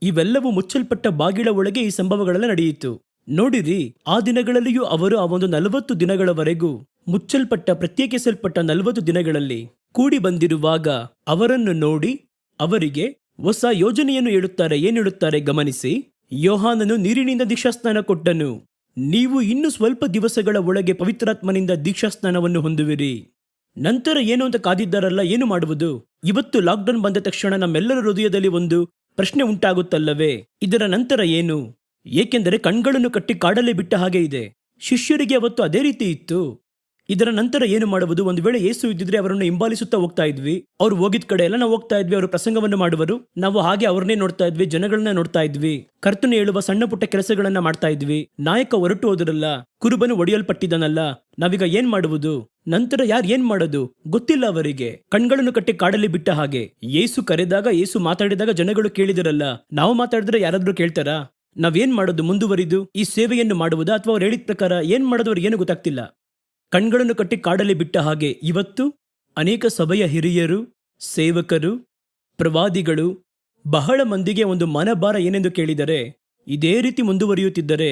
ಇವೆಲ್ಲವೂ ಮುಚ್ಚಲ್ಪಟ್ಟ ಬಾಗಿಲ ಒಳಗೆ ಈ ಸಂಭವಗಳೆಲ್ಲ ನಡೆಯಿತು. ನೋಡಿರಿ, ಆ ದಿನಗಳಲ್ಲಿಯೂ ಅವರು ಆ ಒಂದು 40 ದಿನಗಳವರೆಗೂ ಮುಚ್ಚಲ್ಪಟ್ಟ, ಪ್ರತ್ಯೇಕಿಸಲ್ಪಟ್ಟ 40 ದಿನಗಳಲ್ಲಿ ಕೂಡಿ ಬಂದಿರುವಾಗ ಅವರನ್ನು ನೋಡಿ ಅವರಿಗೆ ಹೊಸ ಯೋಜನೆಯನ್ನು ಹೇಳುತ್ತಾರೆ. ಏನು ಹೇಳುತ್ತಾರೆ ಗಮನಿಸಿ. ಯೋಹಾನನು ನೀರಿನಿಂದ ದೀಕ್ಷಾಸ್ನಾನ ಕೊಟ್ಟನು, ನೀವು ಇನ್ನು ಸ್ವಲ್ಪ ದಿವಸಗಳ ಒಳಗೆ ಪವಿತ್ರಾತ್ಮನಿಂದ ದೀಕ್ಷಾಸ್ನಾನವನ್ನು ಹೊಂದುವಿರಿ. ನಂತರ ಏನು ಅಂತ ಕಾದಿದ್ದಾರಲ್ಲ, ಏನು ಮಾಡುವುದು? ಇವತ್ತು ಲಾಕ್ಡೌನ್ ಬಂದ ತಕ್ಷಣ ನಮ್ಮೆಲ್ಲರ ಹೃದಯದಲ್ಲಿ ಒಂದು ಪ್ರಶ್ನೆ ಉಂಟಾಗುತ್ತಲ್ಲವೇ, ಇದರ ನಂತರ ಏನು? ಏಕೆಂದರೆ ಕಣ್ಗಳನ್ನು ಕಟ್ಟಿ ಕಾಡಲೇ ಬಿಟ್ಟ ಹಾಗೆ ಇದೆ. ಶಿಷ್ಯರಿಗೆ ಅವತ್ತು ಅದೇ ರೀತಿ ಇತ್ತು. ಇದರ ನಂತರ ಏನು ಮಾಡುವುದು? ಒಂದು ವೇಳೆ ಯೇಸು ಇದ್ದಿದ್ರೆ ಅವರನ್ನು ಹಿಂಬಾಲಿಸುತ್ತಾ ಹೋಗ್ತಾ ಇದ್ವಿ. ಅವ್ರು ಹೋಗಿದ ಕಡೆ ಎಲ್ಲ ನಾವು ಹೋಗ್ತಾ ಇದ್ವಿ. ಅವರು ಪ್ರಸಂಗವನ್ನು ಮಾಡುವರು, ನಾವು ಹಾಗೆ ಅವ್ರನ್ನೇ ನೋಡ್ತಾ ಇದ್ವಿ, ಜನಗಳನ್ನ ನೋಡ್ತಾ ಇದ್ವಿ. ಕರ್ತನು ಹೇಳುವ ಸಣ್ಣ ಪುಟ್ಟ ಕೆಲಸಗಳನ್ನ ಮಾಡ್ತಾ ಇದ್ವಿ. ನಾಯಕ ಹೊರಟು ಹೋದ್ರಲ್ಲ, ಕುರುಬನು ಒಡೆಯಲ್ಪಟ್ಟಿದ್ದಾನಲ್ಲ, ನಾವೀಗ ಏನ್ ಮಾಡುವುದು? ನಂತರ ಯಾರು ಏನ್ ಮಾಡೋದು ಗೊತ್ತಿಲ್ಲ ಅವರಿಗೆ. ಕಣ್ಗಳನ್ನು ಕಟ್ಟಿ ಕಾಡಲ್ಲಿ ಬಿಟ್ಟ ಹಾಗೆ. ಯೇಸು ಕರೆದಾಗ, ಯೇಸು ಮಾತಾಡಿದಾಗ ಜನಗಳು ಕೇಳಿದಿರಲ್ಲ. ನಾವು ಮಾತಾಡಿದ್ರೆ ಯಾರಾದ್ರೂ ಕೇಳ್ತಾರಾ? ನಾವೇನ್ ಮಾಡೋದು? ಮುಂದುವರಿದು ಈ ಸೇವೆಯನ್ನು ಮಾಡುವುದಾ ಅಥವಾ ಅವ್ರು ಹೇಳಿದ ಪ್ರಕಾರ ಏನ್ ಮಾಡೋದು? ಅವ್ರಿಗೆ ಏನು ಗೊತ್ತಾಗ್ತಿಲ್ಲ. ಕಣ್ಗಳನ್ನು ಕಟ್ಟಿ ಕಾಡಲ್ಲಿ ಬಿಟ್ಟ ಹಾಗೆ ಇವತ್ತು ಅನೇಕ ಸಭೆಯ ಹಿರಿಯರು, ಸೇವಕರು, ಪ್ರವಾದಿಗಳು, ಬಹಳ ಮಂದಿಗೆ ಒಂದು ಮನಭಾರ ಏನೆಂದು ಕೇಳಿದರೆ, ಇದೇ ರೀತಿ ಮುಂದುವರಿಯುತ್ತಿದ್ದರೆ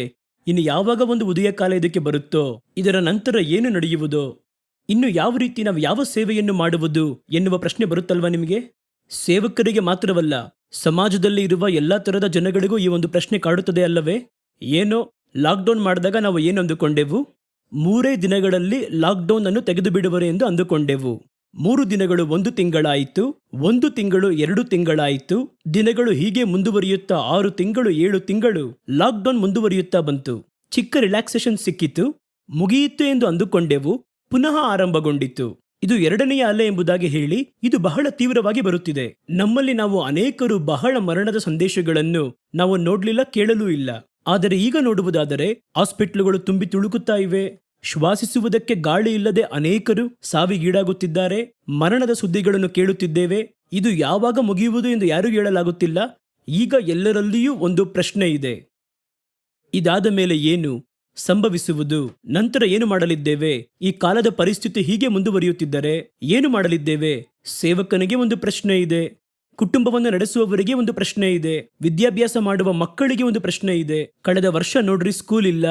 ಇನ್ನು ಯಾವಾಗ ಒಂದು ಉದಯ ಕಾಲ ಇದಕ್ಕೆ ಬರುತ್ತೋ, ಇದರ ನಂತರ ಏನು ನಡೆಯುವುದೋ, ಇನ್ನು ಯಾವ ರೀತಿ ನಾವು ಯಾವ ಸೇವೆಯನ್ನು ಮಾಡುವುದು ಎನ್ನುವ ಪ್ರಶ್ನೆ ಬರುತ್ತಲ್ವಾ ನಿಮಗೆ? ಸೇವಕರಿಗೆ ಮಾತ್ರವಲ್ಲ, ಸಮಾಜದಲ್ಲಿ ಇರುವ ಎಲ್ಲಾ ತರದ ಜನಗಳಿಗೂ ಈ ಒಂದು ಪ್ರಶ್ನೆ ಕಾಡುತ್ತದೆ ಅಲ್ಲವೇ? ಏನೋ ಲಾಕ್ಡೌನ್ ಮಾಡಿದಾಗ ನಾವು ಏನು ಅಂದುಕೊಂಡೆವು? 3 ದಿನಗಳಲ್ಲಿ ಲಾಕ್ಡೌನ್ ಅನ್ನು ತೆಗೆದು ಬಿಡುವರು ಎಂದು ಅಂದುಕೊಂಡೆವು. 3 ದಿನಗಳು 1 ತಿಂಗಳಾಯಿತು, 1 ತಿಂಗಳು 2 ತಿಂಗಳಾಯಿತು. ದಿನಗಳು ಹೀಗೆ ಮುಂದುವರಿಯುತ್ತಾ 6 ತಿಂಗಳು, 7 ತಿಂಗಳು ಲಾಕ್ಡೌನ್ ಮುಂದುವರಿಯುತ್ತಾ ಬಂತು. ಚಿಕ್ಕ ರಿಲ್ಯಾಕ್ಸೇಷನ್ ಸಿಕ್ಕಿತು, ಮುಗಿಯಿತು ಎಂದು ಅಂದುಕೊಂಡೆವು. ಪುನಃ ಆರಂಭಗೊಂಡಿತು. ಇದು 2ನೇ ಅಲೆ ಎಂಬುದಾಗಿ ಹೇಳಿ ಇದು ಬಹಳ ತೀವ್ರವಾಗಿ ಬರುತ್ತಿದೆ. ನಮ್ಮಲ್ಲಿ ನಾವು ಅನೇಕರು ಬಹಳ ಮರಣದ ಸಂದೇಶಗಳನ್ನು ನಾವು ನೋಡ್ಲಿಲ್ಲ, ಕೇಳಲೂ ಇಲ್ಲ. ಆದರೆ ಈಗ ನೋಡುವುದಾದರೆ ಹಾಸ್ಪಿಟ್ಲುಗಳು ತುಂಬಿ ತುಳುಕುತ್ತಾ ಇವೆ. ಶ್ವಾಸಿಸುವುದಕ್ಕೆ ಗಾಳಿ ಇಲ್ಲದೆ ಅನೇಕರು ಸಾವಿಗೀಡಾಗುತ್ತಿದ್ದಾರೆ. ಮರಣದ ಸುದ್ದಿಗಳನ್ನು ಕೇಳುತ್ತಿದ್ದೇವೆ. ಇದು ಯಾವಾಗ ಮುಗಿಯುವುದು ಎಂದು ಯಾರೂ ಹೇಳಲಾಗುತ್ತಿಲ್ಲ. ಈಗ ಎಲ್ಲರಲ್ಲಿಯೂ ಒಂದು ಪ್ರಶ್ನೆ ಇದೆ, ಇದಾದ ಮೇಲೆ ಏನು ಸಂಭವಿಸುವುದು? ನಂತರ ಏನು ಮಾಡಲಿದ್ದೇವೆ? ಈ ಕಾಲದ ಪರಿಸ್ಥಿತಿ ಹೀಗೆ ಮುಂದುವರಿಯುತ್ತಿದ್ದರೆ ಏನು ಮಾಡಲಿದ್ದೇವೆ? ಸೇವಕನಿಗೆ ಒಂದು ಪ್ರಶ್ನೆ ಇದೆ, ಕುಟುಂಬವನ್ನು ನಡೆಸುವವರಿಗೆ ಒಂದು ಪ್ರಶ್ನೆ ಇದೆ, ವಿದ್ಯಾಭ್ಯಾಸ ಮಾಡುವ ಮಕ್ಕಳಿಗೆ ಒಂದು ಪ್ರಶ್ನೆ ಇದೆ. ಕಳೆದ ವರ್ಷ ನೋಡ್ರಿ, ಸ್ಕೂಲ್ ಇಲ್ಲ,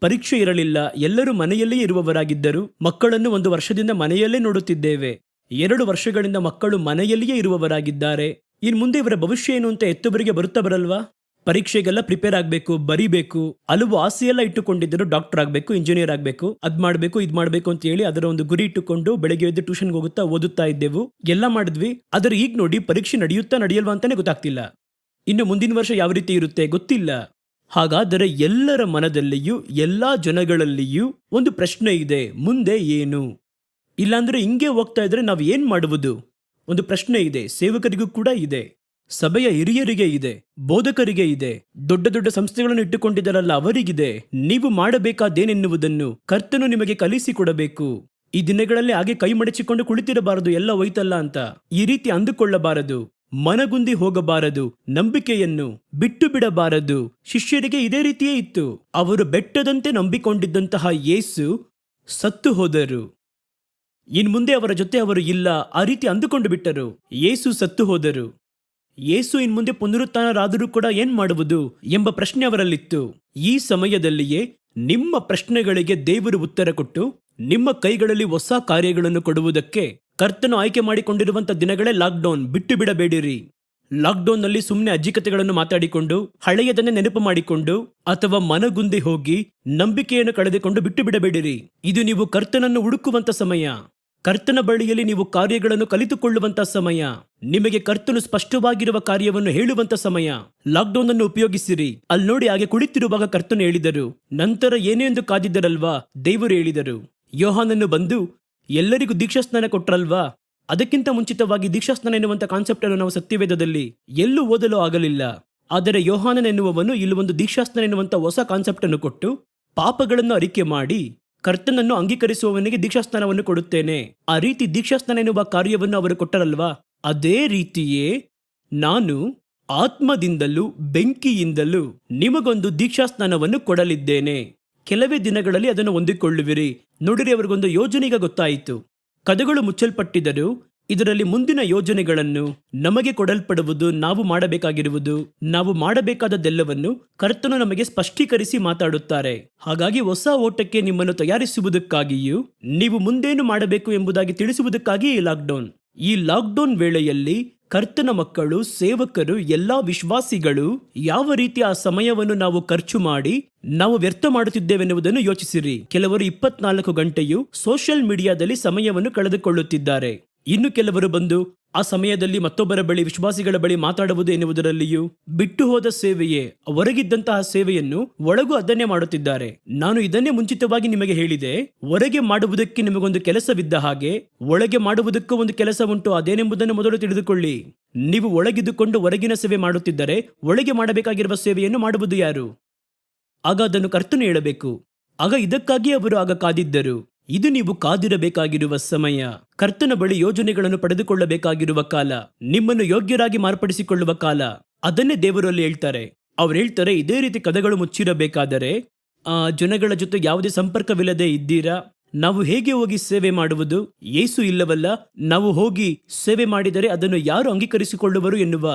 ಪರೀಕ್ಷೆ ಇರಲಿಲ್ಲ, ಎಲ್ಲರೂ ಮನೆಯಲ್ಲೇ ಇರುವವರಾಗಿದ್ದರು. ಮಕ್ಕಳನ್ನು 1 ವರ್ಷದಿಂದ ಮನೆಯಲ್ಲೇ ನೋಡುತ್ತಿದ್ದೇವೆ. 2 ವರ್ಷಗಳಿಂದ ಮಕ್ಕಳು ಮನೆಯಲ್ಲಿಯೇ ಇರುವವರಾಗಿದ್ದಾರೆ. ಇನ್ ಮುಂದೆ ಇವರ ಭವಿಷ್ಯ ಏನು ಅಂತ ಎತ್ತೊಬ್ಬರಿಗೆ ಬರುತ್ತಾ ಬರಲ್ವಾ? ಪರೀಕ್ಷೆಗೆಲ್ಲ ಪ್ರಿಪೇರ್ ಆಗಬೇಕು, ಬರಿಬೇಕು, ಹಲವು ಆಸೆಯೆಲ್ಲ ಇಟ್ಟುಕೊಂಡಿದ್ದರು. ಡಾಕ್ಟರ್ ಆಗಬೇಕು, ಇಂಜಿನಿಯರ್ ಆಗಬೇಕು, ಅದ್ ಮಾಡಬೇಕು, ಇದ್ ಮಾಡಬೇಕು ಅಂತ ಹೇಳಿ ಅದರ ಒಂದು ಗುರಿ ಇಟ್ಟುಕೊಂಡು ಬೆಳಗ್ಗೆ ಎದ್ದು ಟ್ಯೂಷನ್ಗೆ ಹೋಗುತ್ತಾ ಓದುತ್ತಾ ಇದ್ದೆವು, ಎಲ್ಲ ಮಾಡಿದ್ವಿ. ಆದ್ರೆ ಈಗ ನೋಡಿ ಪರೀಕ್ಷೆ ನಡೆಯುತ್ತಾ ನಡೆಯಲ್ವಾ ಅಂತಾನೆ ಗೊತ್ತಾಗ್ತಿಲ್ಲ. ಇನ್ನು ಮುಂದಿನ ವರ್ಷ ಯಾವ ರೀತಿ ಇರುತ್ತೆ ಗೊತ್ತಿಲ್ಲ. ಹಾಗಾದರೆ ಎಲ್ಲರ ಮನದಲ್ಲಿಯೂ ಎಲ್ಲಾ ಜನಗಳಲ್ಲಿಯೂ ಒಂದು ಪ್ರಶ್ನೆ ಇದೆ, ಮುಂದೆ ಏನು? ಇಲ್ಲಾಂದ್ರೆ ಹಿಂಗೆ ಹೋಗ್ತಾ ಇದ್ರೆ ನಾವು ಏನ್ ಮಾಡುವುದು? ಒಂದು ಪ್ರಶ್ನೆ ಇದೆ. ಸೇವಕರಿಗೂ ಕೂಡ ಇದೆ, ಸಭೆಯ ಹಿರಿಯರಿಗೆ ಇದೆ, ಬೋಧಕರಿಗೆ ಇದೆ, ದೊಡ್ಡ ದೊಡ್ಡ ಸಂಸ್ಥೆಗಳನ್ನು ಇಟ್ಟುಕೊಂಡಿದ್ದಾರಲ್ಲ ಅವರಿಗಿದೆ. ನೀವು ಮಾಡಬೇಕಾದೇನೆನ್ನುವುದನ್ನು ಕರ್ತನು ನಿಮಗೆ ಕಲಿಸಿಕೊಡಬೇಕು. ಈ ದಿನಗಳಲ್ಲಿ ಹಾಗೆ ಕೈ ಮಡಚಿಕೊಂಡು ಕುಳಿತಿರಬಾರದು, ಎಲ್ಲ ಹೋಯ್ತಲ್ಲ ಅಂತ ಈ ರೀತಿ ಅಂದುಕೊಳ್ಳಬಾರದು. ಮನಗುಂದಿ ಹೋಗಬಾರದು, ನಂಬಿಕೆಯನ್ನು ಬಿಟ್ಟು ಬಿಡಬಾರದು. ಶಿಷ್ಯರಿಗೆ ಇದೇ ರೀತಿಯೇ ಇತ್ತು. ಅವರು ಬೆಟ್ಟದಂತೆ ನಂಬಿಕೊಂಡಿದ್ದಂತಹ ಯೇಸು ಸತ್ತು ಹೋದರು. ಇನ್ ಮುಂದೆ ಅವರ ಜೊತೆ ಅವರು ಇಲ್ಲ, ಆ ರೀತಿ ಅಂದುಕೊಂಡು ಬಿಟ್ಟರು. ಯೇಸು ಸತ್ತು ಹೋದರು. ಯೇಸು ಇನ್ ಮುಂದೆ ಪುನರುತ್ಥಾನರಾದರೂ ಕೂಡ ಏನ್ ಮಾಡುವುದು ಎಂಬ ಪ್ರಶ್ನೆ ಅವರಲ್ಲಿತ್ತು. ಈ ಸಮಯದಲ್ಲಿಯೇ ನಿಮ್ಮ ಪ್ರಶ್ನೆಗಳಿಗೆ ದೇವರು ಉತ್ತರ ಕೊಟ್ಟು ನಿಮ್ಮ ಕೈಗಳಲ್ಲಿ ಹೊಸ ಕಾರ್ಯಗಳನ್ನು ಕೊಡುವುದಕ್ಕೆ ಕರ್ತನು ಆಯ್ಕೆ ಮಾಡಿಕೊಂಡಿರುವಂತ ದಿನಗಳೇ ಲಾಕ್ಡೌನ್. ಬಿಟ್ಟು ಬಿಡಬೇಡಿರಿ. ಲಾಕ್ಡೌನ್ ನಲ್ಲಿ ಸುಮ್ಮನೆ ಅಜ್ಜಿಕತೆಗಳನ್ನು ಮಾತಾಡಿಕೊಂಡು, ಹಳೆಯದನ್ನೇ ನೆನಪು ಮಾಡಿಕೊಂಡು ಅಥವಾ ಮನಗುಂದಿ ಹೋಗಿ ನಂಬಿಕೆಯನ್ನು ಕಳೆದುಕೊಂಡು ಬಿಟ್ಟು ಬಿಡಬೇಡಿರಿ. ಇದು ನೀವು ಕರ್ತನನ್ನು ಹುಡುಕುವಂತ ಸಮಯ. ಕರ್ತನ ಬಳಿಯಲ್ಲಿ ನೀವು ಕಾರ್ಯಗಳನ್ನು ಕಲಿತುಕೊಳ್ಳುವಂತ ಸಮಯ. ನಿಮಗೆ ಕರ್ತನು ಸ್ಪಷ್ಟವಾಗಿರುವ ಕಾರ್ಯವನ್ನು ಹೇಳುವಂತ ಸಮಯ. ಲಾಕ್ಡೌನ್ ಅನ್ನು ಉಪಯೋಗಿಸಿರಿ. ಅಲ್ಲಿ ನೋಡಿ, ಹಾಗೆ ಕುಳಿತಿರುವಾಗ ಕರ್ತನು ಹೇಳಿದರು. ನಂತರ ಏನೇ ಎಂದು ಕಾದಿದ್ದರಲ್ವಾ, ದೇವರು ಹೇಳಿದರು. ಯೋಹಾನನ್ನು ಬಂದು ಎಲ್ಲರಿಗೂ ದೀಕ್ಷಾಸ್ನಾನ ಕೊಟ್ರಲ್ವಾ, ಅದಕ್ಕಿಂತ ಮುಂಚಿತವಾಗಿ ದೀಕ್ಷಾಸ್ನಾನ ಎನ್ನುವಂತ ಕಾನ್ಸೆಪ್ಟ್ ಅನ್ನು ನಾವು ಸತ್ಯವೇದದಲ್ಲಿ ಎಲ್ಲೂ ಓದಲು ಆಗಲಿಲ್ಲ. ಆದರೆ ಯೋಹಾನನ್ ಎನ್ನುವವನು ಇಲ್ಲಿ ಒಂದು ದೀಕ್ಷಾಸ್ನಾನ ಎನ್ನುವಂತ ಹೊಸ ಕಾನ್ಸೆಪ್ಟ್ ಅನ್ನು ಕೊಟ್ಟು, ಪಾಪಗಳನ್ನು ಅರಿಕೆ ಮಾಡಿ ಕರ್ತನನ್ನು ಅಂಗೀಕರಿಸುವವನಿಗೆ ದೀಕ್ಷಾಸ್ನಾನವನ್ನು ಕೊಡುತ್ತೇನೆ. ಆ ರೀತಿ ದೀಕ್ಷಾಸ್ನಾನ ಎನ್ನುವ ಕಾರ್ಯವನ್ನು ಅವರು ಕೊಟ್ಟರಲ್ವಾ, ಅದೇ ರೀತಿಯೇ ನಾನು ಆತ್ಮದಿಂದಲೂ ಬೆಂಕಿಯಿಂದಲೂ ನಿಮಗೊಂದು ದೀಕ್ಷಾಸ್ನಾನವನ್ನು ಕೊಡಲಿದ್ದೇನೆ. ಕೆಲವೇ ದಿನಗಳಲ್ಲಿ ಅದನ್ನು ಹೊಂದಿಕೊಳ್ಳುವಿರಿ. ನೋಡಿರಿ, ಅವರಿಗೊಂದು ಯೋಜನೆ ಈಗ ಗೊತ್ತಾಯಿತು. ಕದಗಳು ಮುಚ್ಚಲ್ಪಟ್ಟಿದ್ದರು. ಇದರಲ್ಲಿ ಮುಂದಿನ ಯೋಜನೆಗಳನ್ನು ನಮಗೆ ಕೊಡಲ್ಪಡುವುದು, ನಾವು ಮಾಡಬೇಕಾಗಿರುವುದು, ನಾವು ಮಾಡಬೇಕಾದದ್ದೆಲ್ಲವನ್ನು ಕರ್ತನು ನಮಗೆ ಸ್ಪಷ್ಟೀಕರಿಸಿ ಮಾತಾಡುತ್ತಾರೆ. ಹಾಗಾಗಿ ಹೊಸ ಓಟಕ್ಕೆ ನಿಮ್ಮನ್ನು ತಯಾರಿಸುವುದಕ್ಕಾಗಿಯೂ ನೀವು ಮುಂದೇನು ಮಾಡಬೇಕು ಎಂಬುದಾಗಿ ತಿಳಿಸುವುದಕ್ಕಾಗಿ ಈ ಲಾಕ್ಡೌನ್ ವೇಳೆಯಲ್ಲಿ ಕರ್ತನ ಮಕ್ಕಳು, ಸೇವಕರು, ಎಲ್ಲಾ ವಿಶ್ವಾಸಿಗಳು ಯಾವ ರೀತಿ ಆ ಸಮಯವನ್ನು ನಾವು ಖರ್ಚು ಮಾಡಿ ನಾವು ವ್ಯರ್ಥ ಮಾಡುತ್ತಿದ್ದೇವೆನ್ನುವುದನ್ನು ಯೋಚಿಸಿರಿ. ಕೆಲವರು 24 ಗಂಟೆಯೂ ಸೋಷಿಯಲ್ ಮೀಡಿಯಾದಲ್ಲಿ ಸಮಯವನ್ನು ಕಳೆದುಕೊಳ್ಳುತ್ತಿದ್ದಾರೆ. ಇನ್ನು ಕೆಲವರು ಬಂದು ಆ ಸಮಯದಲ್ಲಿ ಮತ್ತೊಬ್ಬರ ಬಳಿ, ವಿಶ್ವಾಸಿಗಳ ಬಳಿ ಮಾತಾಡುವುದು ಎನ್ನುವುದರಲ್ಲಿಯೂ ಬಿಟ್ಟು ಹೋದ ಸೇವೆಯೇ, ಹೊರಗಿದ್ದಂತಹ ಸೇವೆಯನ್ನು ಒಳಗೂ ಅದನ್ನೇ ಮಾಡುತ್ತಿದ್ದಾರೆ. ನಾನು ಇದನ್ನೇ ಮುಂಚಿತವಾಗಿ ನಿಮಗೆ ಹೇಳಿದೆ. ಹೊರಗೆ ಮಾಡುವುದಕ್ಕೆ ನಿಮಗೊಂದು ಕೆಲಸವಿದ್ದ ಹಾಗೆ ಒಳಗೆ ಮಾಡುವುದಕ್ಕೂ ಒಂದು ಕೆಲಸ ಉಂಟು. ಅದೇನೆಂಬುದನ್ನು ಮೊದಲು ತಿಳಿದುಕೊಳ್ಳಿ. ನೀವು ಒಳಗಿದ್ದುಕೊಂಡು ಹೊರಗಿನ ಸೇವೆ ಮಾಡುತ್ತಿದ್ದರೆ ಒಳಗೆ ಮಾಡಬೇಕಾಗಿರುವ ಸೇವೆಯನ್ನು ಮಾಡುವುದು ಯಾರು? ಆಗ ಅದನ್ನು ಕರ್ತನು ಹೇಳಬೇಕು. ಆಗ ಇದಕ್ಕಾಗಿ ಅವರು ಆಗ ಕಾದಿದ್ದರು. ಇದು ನೀವು ಕಾದಿರಬೇಕಾಗಿರುವ ಸಮಯ. ಕರ್ತನ ಬಳಿ ಯೋಜನೆಗಳನ್ನು ಪಡೆದುಕೊಳ್ಳಬೇಕಾಗಿರುವ ಕಾಲ, ನಿಮ್ಮನ್ನು ಯೋಗ್ಯರಾಗಿ ಮಾರ್ಪಡಿಸಿಕೊಳ್ಳುವ ಕಾಲ. ಅದನ್ನೇ ದೇವರಲ್ಲಿ ಹೇಳ್ತಾರೆ. ಅವ್ರು ಹೇಳ್ತಾರೆ, ಇದೇ ರೀತಿ ಕದಗಳು ಮುಚ್ಚಿರಬೇಕಾದರೆ ಜನಗಳ ಜೊತೆ ಯಾವುದೇ ಸಂಪರ್ಕವಿಲ್ಲದೆ ಇದ್ದೀರಾ? ನಾವು ಹೇಗೆ ಹೋಗಿ ಸೇವೆ ಮಾಡುವುದು? ಯೇಸು ಇಲ್ಲವಲ್ಲ, ನಾವು ಹೋಗಿ ಸೇವೆ ಮಾಡಿದರೆ ಅದನ್ನು ಯಾರು ಅಂಗೀಕರಿಸಿಕೊಳ್ಳುವರು ಎನ್ನುವ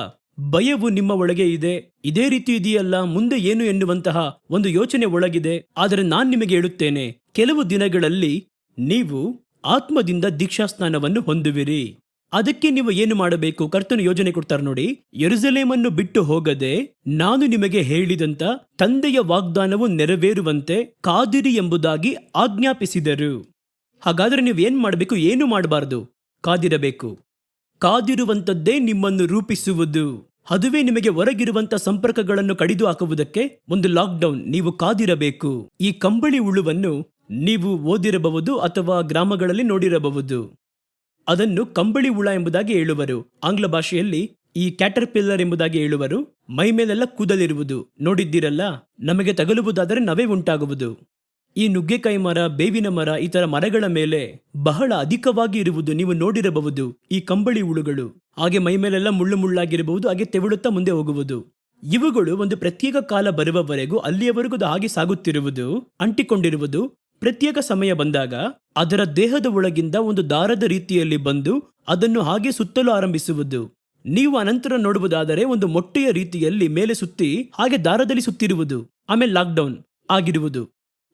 ಭಯವು ನಿಮ್ಮ ಒಳಗೆ ಇದೆ. ಇದೇ ರೀತಿ ಇದೆಯಲ್ಲ, ಮುಂದೆ ಏನು ಎನ್ನುವಂತಹ ಒಂದು ಯೋಚನೆ ಒಳಗಿದೆ. ಆದರೆ ನಾನು ನಿಮಗೆ ಹೇಳುತ್ತೇನೆ, ಕೆಲವು ದಿನಗಳಲ್ಲಿ ನೀವು ಆತ್ಮದಿಂದ ದೀಕ್ಷಾಸ್ನಾನವನ್ನು ಹೊಂದುವಿರಿ. ಅದಕ್ಕೆ ನೀವು ಏನು ಮಾಡಬೇಕು? ಕರ್ತನು ಯೋಜನೆ ಕೊಡ್ತಾರೆ ನೋಡಿ. ಯೆರೂಸಲೇಮನ್ನು ಬಿಟ್ಟು ಹೋಗದೆ ನಾನು ನಿಮಗೆ ಹೇಳಿದಂತ ತಂದೆಯ ವಾಗ್ದಾನವು ನೆರವೇರುವಂತೆ ಕಾದಿರಿ ಎಂಬುದಾಗಿ ಆಜ್ಞಾಪಿಸಿದರು. ಹಾಗಾದ್ರೆ ನೀವು ಏನ್ ಮಾಡಬೇಕು? ಏನು ಮಾಡಬಾರದು, ಕಾದಿರಬೇಕು. ಕಾದಿರುವಂತದ್ದೇ ನಿಮ್ಮನ್ನು ರೂಪಿಸುವುದು. ಅದುವೇ ನಿಮಗೆ ಹೊರಗಿರುವಂತ ಸಂಪರ್ಕಗಳನ್ನು ಕಡಿದು ಹಾಕುವುದಕ್ಕೆ ಒಂದು ಲಾಕ್ಡೌನ್. ನೀವು ಕಾದಿರಬೇಕು. ಈ ಕಂಬಳಿ ಹುಳುವನ್ನು ನೀವು ಓದಿರಬಹುದು ಅಥವಾ ಗ್ರಾಮಗಳಲ್ಲಿ ನೋಡಿರಬಹುದು. ಅದನ್ನು ಕಂಬಳಿ ಹುಳ ಎಂಬುದಾಗಿ ಹೇಳುವರು. ಆಂಗ್ಲ ಭಾಷೆಯಲ್ಲಿ ಈ ಕ್ಯಾಟರ್ಪಿಲ್ಲರ್ ಎಂಬುದಾಗಿ ಹೇಳುವರು. ಮೈ ಮೇಲೆಲ್ಲ ಕೂದಲಿರುವುದು ನೋಡಿದ್ದೀರಲ್ಲ. ನಮಗೆ ತಗಲುವುದಾದರೆ ನವೆ ಉಂಟಾಗುವುದು. ಈ ನುಗ್ಗೆಕಾಯಿ ಮರ, ಬೇವಿನ ಮರ, ಈ ತರ ಮರಗಳ ಮೇಲೆ ಬಹಳ ಅಧಿಕವಾಗಿ ಇರುವುದು ನೀವು ನೋಡಿರಬಹುದು ಈ ಕಂಬಳಿ ಹುಳುಗಳು. ಹಾಗೆ ಮೈ ಮೇಲೆಲ್ಲ ಮುಳ್ಳು ಮುಳ್ಳಾಗಿರಬಹುದು. ಹಾಗೆ ತೆವಳುತ್ತಾ ಮುಂದೆ ಹೋಗುವುದು. ಇವುಗಳು ಒಂದು ಪ್ರತ್ಯೇಕ ಕಾಲ ಬರುವವರೆಗೂ ಅಲ್ಲಿಯವರೆಗೂ ಹಾಗೆ ಸಾಗುತ್ತಿರುವುದು, ಅಂಟಿಕೊಂಡಿರುವುದು. ಪ್ರತ್ಯೇಕ ಸಮಯ ಬಂದಾಗ ಅದರ ದೇಹದ ಒಳಗಿಂದ ಒಂದು ದಾರದ ರೀತಿಯಲ್ಲಿ ಬಂದು ಅದನ್ನು ಹಾಗೆ ಸುತ್ತಲು ಆರಂಭಿಸುವುದು. ನೀವು ಅನಂತರ ನೋಡುವುದಾದರೆ ಒಂದು ಮೊಟ್ಟೆಯ ರೀತಿಯಲ್ಲಿ ಮೇಲೆ ಸುತ್ತಿ ಹಾಗೆ ದಾರದಲ್ಲಿ ಸುತ್ತಿರುವುದು. ಆಮೇಲೆ ಲಾಕ್ಡೌನ್ ಆಗಿರುವುದು.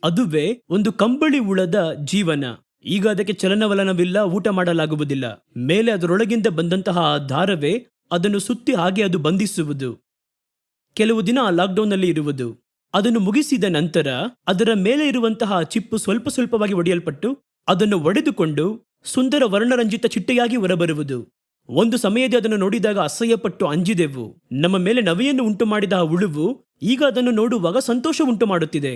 ಅದುವೇ ಒಂದು ಕಂಬಳಿ ಹುಳದ ಜೀವನ. ಈಗ ಅದಕ್ಕೆ ಚಲನವಲನವಿಲ್ಲ, ಊಟ ಮಾಡಲಾಗುವುದಿಲ್ಲ. ಮೇಲೆ ಅದರೊಳಗಿಂದ ಬಂದಂತಹ ಆ ದಾರವೇ ಅದನ್ನು ಸುತ್ತಿ ಹಾಗೆ ಅದು ಬಂಧಿಸುವುದು. ಕೆಲವು ದಿನ ಆ ಲಾಕ್ಡೌನ್ನಲ್ಲಿ ಇರುವುದು. ಅದನ್ನು ಮುಗಿಸಿದ ನಂತರ ಅದರ ಮೇಲೆ ಇರುವಂತಹ ಆ ಚಿಪ್ಪು ಸ್ವಲ್ಪ ಸ್ವಲ್ಪವಾಗಿ ಒಡೆಯಲ್ಪಟ್ಟು ಅದನ್ನು ಒಡೆದುಕೊಂಡು ಸುಂದರ ವರ್ಣರಂಜಿತ ಚಿಟ್ಟೆಯಾಗಿ ಹೊರಬರುವುದು. ಒಂದು ಸಮಯದಲ್ಲಿ ಅದನ್ನು ನೋಡಿದಾಗ ಅಸಹ್ಯಪಟ್ಟು ಅಂಜಿದೆವು. ನಮ್ಮ ಮೇಲೆ ನವೆಯನ್ನು ಉಂಟು ಮಾಡಿದ ಆ ಹುಳುವು ಈಗ ಅದನ್ನು ನೋಡುವಾಗ ಸಂತೋಷ ಉಂಟು ಮಾಡುತ್ತಿದೆ.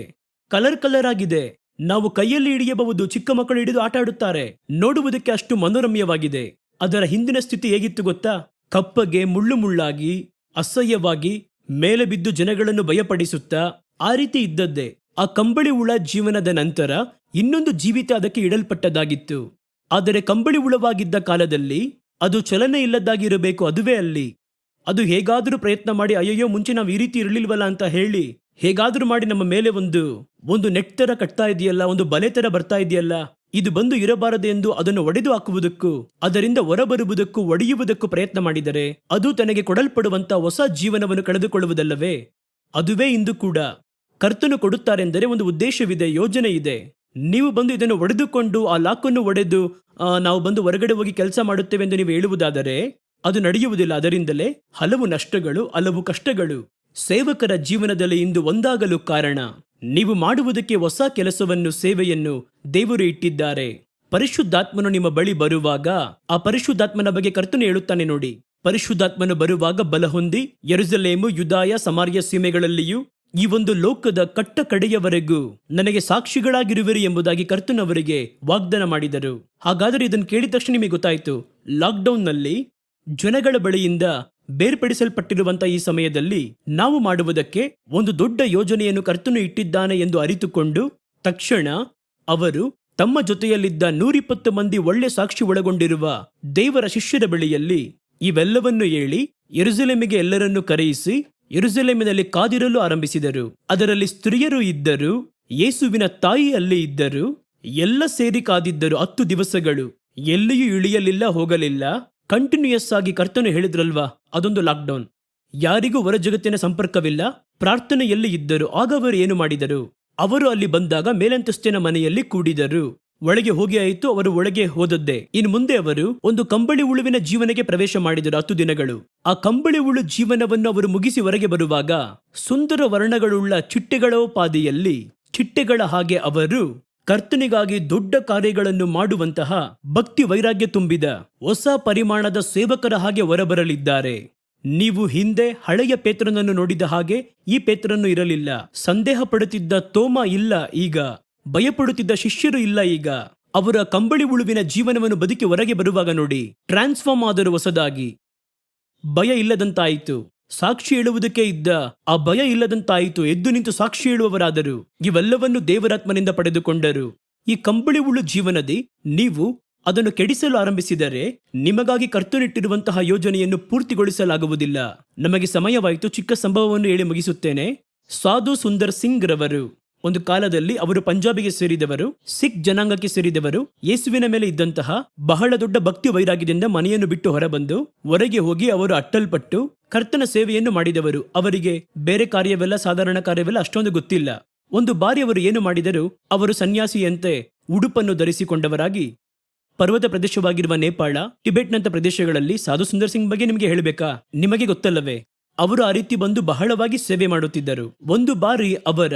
ಕಲರ್ ಕಲರ್ ಆಗಿದೆ. ನಾವು ಕೈಯಲ್ಲಿ ಹಿಡಿಯಬಹುದು. ಚಿಕ್ಕ ಮಕ್ಕಳು ಹಿಡಿದು ಆಟ ಆಡುತ್ತಾರೆ. ನೋಡುವುದಕ್ಕೆ ಅಷ್ಟು ಮನೋರಮ್ಯವಾಗಿದೆ. ಅದರ ಹಿಂದಿನ ಸ್ಥಿತಿ ಹೇಗಿತ್ತು ಗೊತ್ತಾ? ಕಪ್ಪಗೆ, ಮುಳ್ಳು ಮುಳ್ಳಾಗಿ, ಅಸಹ್ಯವಾಗಿ, ಮೇಲೆ ಬಿದ್ದು ಜನಗಳನ್ನು ಭಯಪಡಿಸುತ್ತಾ ಆ ರೀತಿ ಇದ್ದದ್ದೇ. ಆ ಕಂಬಳಿ ಹುಳ ಜೀವನದ ನಂತರ ಇನ್ನೊಂದು ಜೀವಿತ ಅದಕ್ಕೆ ಇಡಲ್ಪಟ್ಟದಾಗಿತ್ತು. ಆದರೆ ಕಂಬಳಿ ಹುಳವಾಗಿದ್ದ ಕಾಲದಲ್ಲಿ ಅದು ಚಲನೆ ಇಲ್ಲದಾಗಿರಬೇಕು. ಅದುವೇ ಅಲ್ಲಿ. ಅದು ಹೇಗಾದರೂ ಪ್ರಯತ್ನ ಮಾಡಿ, ಅಯ್ಯಯ್ಯೋ ಮುಂಚೆ ನಾವು ಈ ರೀತಿ ಇರಲಿಲ್ವಲ್ಲ ಅಂತ ಹೇಳಿ ಹೇಗಾದರೂ ಮಾಡಿ ನಮ್ಮ ಮೇಲೆ ಒಂದು ನೆಟ್ ತರ ಕಟ್ತಾ ಇದೆಯಲ್ಲ, ಒಂದು ಬಲೆ ತರ ಬರ್ತಾ ಇದೆಯಲ್ಲ, ಇದು ಬಂದು ಇರಬಾರದೆಂದು ಅದನ್ನು ಒಡೆದು ಹಾಕುವುದಕ್ಕೂ ಅದರಿಂದ ಹೊರಬರುವುದಕ್ಕೂ ಒಡೆಯುವುದಕ್ಕೂ ಪ್ರಯತ್ನ ಮಾಡಿದರೆ ಅದು ತನಗೆ ಕೊಡಲ್ಪಡುವಂತ ಹೊಸ ಜೀವನವನ್ನು ಕಳೆದುಕೊಳ್ಳುವುದಲ್ಲವೇ? ಅದುವೇ ಇಂದು ಕೂಡ ಕರ್ತನು ಕೊಡುತ್ತಾರೆಂದರೆ ಒಂದು ಉದ್ದೇಶವಿದೆ, ಯೋಜನೆ ಇದೆ. ನೀವು ಬಂದು ಇದನ್ನು ಒಡೆದುಕೊಂಡು ಆ ಲಾಕನ್ನು ಒಡೆದು ನಾವು ಬಂದು ಹೊರಗಡೆ ಹೋಗಿ ಕೆಲಸ ಮಾಡುತ್ತೇವೆ ಎಂದು ನೀವು ಹೇಳುವುದಾದರೆ ಅದು ನಡೆಯುವುದಿಲ್ಲ. ಅದರಿಂದಲೇ ಹಲವು ನಷ್ಟಗಳು, ಹಲವು ಕಷ್ಟಗಳು ಸೇವಕರ ಜೀವನದಲ್ಲಿ ಇಂದು ಒಂದಾಗಲು ಕಾರಣ. ನೀವು ಮಾಡುವುದಕ್ಕೆ ಹೊಸ ಕೆಲಸವನ್ನು, ಸೇವೆಯನ್ನು ದೇವರು ಇಟ್ಟಿದ್ದಾರೆ. ಪರಿಶುದ್ಧಾತ್ಮನು ನಿಮ್ಮ ಬಳಿ ಬರುವಾಗ ಆ ಪರಿಶುದ್ಧಾತ್ಮನ ಬಗ್ಗೆ ಕರ್ತನು ಹೇಳುತ್ತಾನೆ ನೋಡಿ. ಪರಿಶುದ್ಧಾತ್ಮನು ಬರುವಾಗ ಬಲ ಹೊಂದಿ ಯೆರೂಸಲೇಮು, ಯೂದಾಯ, ಸಮಾರ್ಯ ಸೀಮೆಗಳಲ್ಲಿಯೂ ಈ ಒಂದು ಲೋಕದ ಕಟ್ಟ ಕಡೆಯವರೆಗೂ ನನಗೆ ಸಾಕ್ಷಿಗಳಾಗಿರುವಿರಿ ಎಂಬುದಾಗಿ ಕರ್ತನವರಿಗೆ ವಾಗ್ದಾನ ಮಾಡಿದರು. ಹಾಗಾದರೆ ಇದನ್ನು ಕೇಳಿದ ತಕ್ಷಣ ನಿಮಗೆ ಗೊತ್ತಾಯಿತು, ಲಾಕ್ಡೌನ್ನಲ್ಲಿ ಜನಗಳ ಬಳಿಯಿಂದ ಬೇರ್ಪಡಿಸಲ್ಪಟ್ಟಿರುವಂತಹ ಈ ಸಮಯದಲ್ಲಿ ನಾವು ಮಾಡುವುದಕ್ಕೆ ಒಂದು ದೊಡ್ಡ ಯೋಜನೆಯನ್ನು ಕರ್ತನು ಇಟ್ಟಿದ್ದಾನೆ ಎಂದು ಅರಿತುಕೊಂಡು ತಕ್ಷಣ ಅವರು ತಮ್ಮ ಜೊತೆಯಲ್ಲಿದ್ದ 120 ಮಂದಿ ಒಳ್ಳೆ ಸಾಕ್ಷಿ ಒಳಗೊಂಡಿರುವ ದೇವರ ಶಿಷ್ಯರ ಬಳಿಯಲ್ಲಿ ಇವೆಲ್ಲವನ್ನು ಹೇಳಿ ಯೆರೂಸಲೇಮಿಗೆ ಎಲ್ಲರನ್ನೂ ಕರೆಯಿಸಿ ಯೆರೂಸಲೇಮಿನಲ್ಲಿ ಕಾದಿರಲು ಆರಂಭಿಸಿದರು. ಅದರಲ್ಲಿ ಸ್ತ್ರೀಯರು ಇದ್ದರು, ಯೇಸುವಿನ ತಾಯಿ ಅಲ್ಲಿ ಇದ್ದರು. ಎಲ್ಲ ಸೇರಿ ಕಾದಿದ್ದರು 10 ದಿವಸಗಳು. ಎಲ್ಲಿಯೂ ಇಳಿಯಲಿಲ್ಲ, ಹೋಗಲಿಲ್ಲ. ಕಂಟಿನ್ಯೂಯಸ್ ಆಗಿ ಕರ್ತನು ಹೇಳಿದ್ರಲ್ವಾ, ಅದೊಂದು ಲಾಕ್ಡೌನ್. ಯಾರಿಗೂ ಹೊರ ಜಗತ್ತಿನ ಸಂಪರ್ಕವಿಲ್ಲ. ಪ್ರಾರ್ಥನೆಯಲ್ಲಿ ಇದ್ದರು. ಆಗ ಅವರು ಏನು ಮಾಡಿದರು? ಅವರು ಅಲ್ಲಿ ಬಂದಾಗ ಮೇಲಂತಸ್ತಿನ ಮನೆಯಲ್ಲಿ ಕೂಡಿದರು. ಒಳಗೆ ಹೋಗಿ ಆಯಿತು, ಅವರು ಒಳಗೆ ಹೋದದ್ದೇ. ಇನ್ನು ಮುಂದೆ ಅವರು ಒಂದು ಕಂಬಳಿ ಹುಳುವಿನ ಜೀವನಕ್ಕೆ ಪ್ರವೇಶ ಮಾಡಿದರು 10 ದಿನಗಳು. ಆ ಕಂಬಳಿ ಹುಳು ಜೀವನವನ್ನು ಅವರು ಮುಗಿಸಿ ಹೊರಗೆ ಬರುವಾಗ ಸುಂದರ ವರ್ಣಗಳುಳ್ಳ ಚಿಟ್ಟೆಗಳೋಪಾದಿಯಲ್ಲಿ ಚಿಟ್ಟೆಗಳ ಹಾಗೆ ಅವರು ಕರ್ತನಿಗಾಗಿ ದೊಡ್ಡ ಕಾರ್ಯಗಳನ್ನು ಮಾಡುವಂತಹ ಭಕ್ತಿ ವೈರಾಗ್ಯ ತುಂಬಿದ ಹೊಸ ಪರಿಮಾಣದ ಸೇವಕರ ಹಾಗೆ ಹೊರಬರಲಿದ್ದಾರೆ. ನೀವು ಹಿಂದೆ ಹಳೆಯ ಪೇತ್ರನನ್ನು ನೋಡಿದ ಹಾಗೆ ಈ ಪೇತ್ರನು ಇರಲಿಲ್ಲ. ಸಂದೇಹ ಪಡುತ್ತಿದ್ದ ತೋಮ ಇಲ್ಲ ಈಗ. ಭಯಪಡುತ್ತಿದ್ದ ಶಿಷ್ಯರು ಇಲ್ಲ ಈಗ. ಅವರ ಕಂಬಳಿ ಹುಳುವಿನ ಜೀವನವನ್ನು ಬದುಕಿ ಹೊರಗೆ ಬರುವಾಗ ನೋಡಿ, ಟ್ರಾನ್ಸ್ಫಾರ್ಮ್ ಆದರೂ ಹೊಸದಾಗಿ. ಭಯ ಇಲ್ಲದಂತಾಯಿತು. ಸಾಕ್ಷಿ ಹೇಳುವುದಕ್ಕೆ ಇದ್ದ ಆ ಭಯ ಇಲ್ಲದಂತಾಯಿತು. ಎದ್ದು ನಿಂತು ಸಾಕ್ಷಿ ಹೇಳುವವರಾದರು. ಇವೆಲ್ಲವನ್ನು ದೇವರಾತ್ಮನಿಂದ ಪಡೆದುಕೊಂಡರು. ಈ ಕಂಬಳಿ ಹುಳು ಜೀವನದಿ ನೀವು ಅದನ್ನು ಕೆಡಿಸಲು ಆರಂಭಿಸಿದರೆ ನಿಮಗಾಗಿ ಕರ್ತನಿಟ್ಟಿರುವಂತಹ ಯೋಜನೆಯನ್ನು ಪೂರ್ತಿಗೊಳಿಸಲಾಗುವುದಿಲ್ಲ. ನಮಗೆ ಸಮಯವಾಯಿತು. ಚಿಕ್ಕ ಸಂಭವವನ್ನು ಹೇಳಿ ಮುಗಿಸುತ್ತೇನೆ. ಸಾಧು ಸುಂದರ್ ಸಿಂಗ್ ರವರು ಒಂದು ಕಾಲದಲ್ಲಿ ಅವರು ಪಂಜಾಬಿಗೆ ಸೇರಿದವರು, ಸಿಖ್ ಜನಾಂಗಕ್ಕೆ ಸೇರಿದವರು. ಯೇಸುವಿನ ಮೇಲೆ ಇದ್ದಂತಹ ಬಹಳ ದೊಡ್ಡ ಭಕ್ತಿ ವೈರಾಗ್ಯದಿಂದ ಮನೆಯನ್ನು ಬಿಟ್ಟು ಹೊರಬಂದು ಹೊರಗೆ ಹೋಗಿ ಅವರು ಅಟ್ಟಲ್ಪಟ್ಟು ಕರ್ತನ ಸೇವೆಯನ್ನು ಮಾಡಿದವರು. ಅವರಿಗೆ ಬೇರೆ ಕಾರ್ಯವೆಲ್ಲ, ಸಾಧಾರಣ ಕಾರ್ಯವೆಲ್ಲ ಅಷ್ಟೊಂದು ಗೊತ್ತಿಲ್ಲ. ಒಂದು ಬಾರಿ ಅವರು ಏನು ಮಾಡಿದರು, ಅವರು ಸನ್ಯಾಸಿಯಂತೆ ಉಡುಪನ್ನು ಧರಿಸಿಕೊಂಡವರಾಗಿ ಪರ್ವತ ಪ್ರದೇಶವಾಗಿರುವ ನೇಪಾಳ, ಟಿಬೆಟ್ನಂತ ಪ್ರದೇಶಗಳಲ್ಲಿ ಸಾಧು ಸುಂದರ್ ಸಿಂಗ್ ಬಗ್ಗೆ ನಿಮಗೆ ಹೇಳಬೇಕಾ? ನಿಮಗೆ ಗೊತ್ತಲ್ಲವೇ? ಅವರು ಆ ರೀತಿ ಬಂದು ಬಹಳವಾಗಿ ಸೇವೆ ಮಾಡುತ್ತಿದ್ದರು. ಒಂದು ಬಾರಿ ಅವರ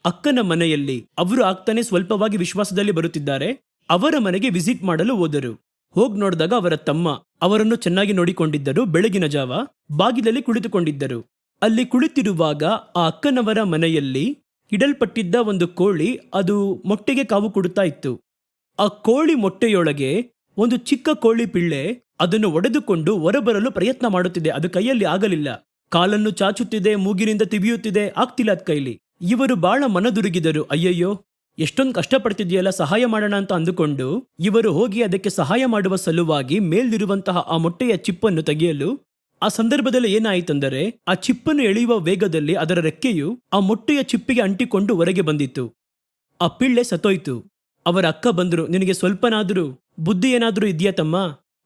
ಅಕ್ಕನ ಮನೆಯಲ್ಲಿ ಅವರು ಆಗ್ತಾನೆ ಸ್ವಲ್ಪವಾಗಿ ವಿಶ್ವಾಸದಲ್ಲಿ ಬರುತ್ತಿದ್ದಾರೆ. ಅವರ ಮನೆಗೆ ವಿಸಿಟ್ ಮಾಡಲು ಹೋದರು. ಹೋಗಿ ನೋಡಿದಾಗ ಅವರ ತಮ್ಮ ಅವರನ್ನು ಚೆನ್ನಾಗಿ ನೋಡಿಕೊಂಡಿದ್ದರು. ಬೆಳಗಿನ ಜಾವ ಬಾಗಿಲಲ್ಲಿ ಕುಳಿತುಕೊಂಡಿದ್ದರು. ಅಲ್ಲಿ ಕುಳಿತಿರುವಾಗ ಆ ಅಕ್ಕನವರ ಮನೆಯಲ್ಲಿ ಇಡಲ್ಪಟ್ಟಿದ್ದ ಒಂದು ಕೋಳಿ ಅದು ಮೊಟ್ಟೆಗೆ ಕಾವು ಕೊಡುತ್ತಾ ಇತ್ತು. ಆ ಕೋಳಿ ಮೊಟ್ಟೆಯೊಳಗೆ ಒಂದು ಚಿಕ್ಕ ಕೋಳಿ ಪಿಳ್ಳೆ ಅದನ್ನು ಒಡೆದುಕೊಂಡು ಹೊರಬರಲು ಪ್ರಯತ್ನ ಮಾಡುತ್ತಿದೆ. ಅದು ಕೈಯಲ್ಲಿ ಆಗಲಿಲ್ಲ. ಕಾಲನ್ನು ಚಾಚುತ್ತಿದೆ, ಮೂಗಿನಿಂದ ತಿವಿಯುತ್ತಿದೆ, ಆಗ್ತಿಲ್ಲ ಅದ್ ಕೈಲಿ. ಇವರು ಬಹಳ ಮನದುರುಗಿದರು. ಅಯ್ಯಯ್ಯೋ, ಎಷ್ಟೊಂದು ಕಷ್ಟಪಡ್ತಿದೆಯಲ್ಲ, ಸಹಾಯ ಮಾಡೋಣ ಅಂತ ಅಂದುಕೊಂಡು ಇವರು ಹೋಗಿ ಅದಕ್ಕೆ ಸಹಾಯ ಮಾಡುವ ಸಲುವಾಗಿ ಮೇಲಿರುವಂತಹ ಆ ಮೊಟ್ಟೆಯ ಚಿಪ್ಪನ್ನು ತೆಗೆಯಲು ಆ ಸಂದರ್ಭದಲ್ಲಿ ಏನಾಯಿತೆಂದರೆ ಆ ಚಿಪ್ಪನ್ನು ಎಳೆಯುವ ವೇಗದಲ್ಲಿ ಅದರ ರೆಕ್ಕೆಯು ಆ ಮೊಟ್ಟೆಯ ಚಿಪ್ಪಿಗೆ ಅಂಟಿಕೊಂಡು ಹೊರಗೆ ಬಂದಿತ್ತು. ಆ ಪಿಳ್ಳೆ ಸತ್ತೋಯ್ತು. ಅವರ ಅಕ್ಕ ಬಂದ್ರು, ನಿನಗೆ ಸ್ವಲ್ಪನಾದರೂ ಬುದ್ಧಿ ಏನಾದರೂ ಇದೆಯಾ ತಮ್ಮ?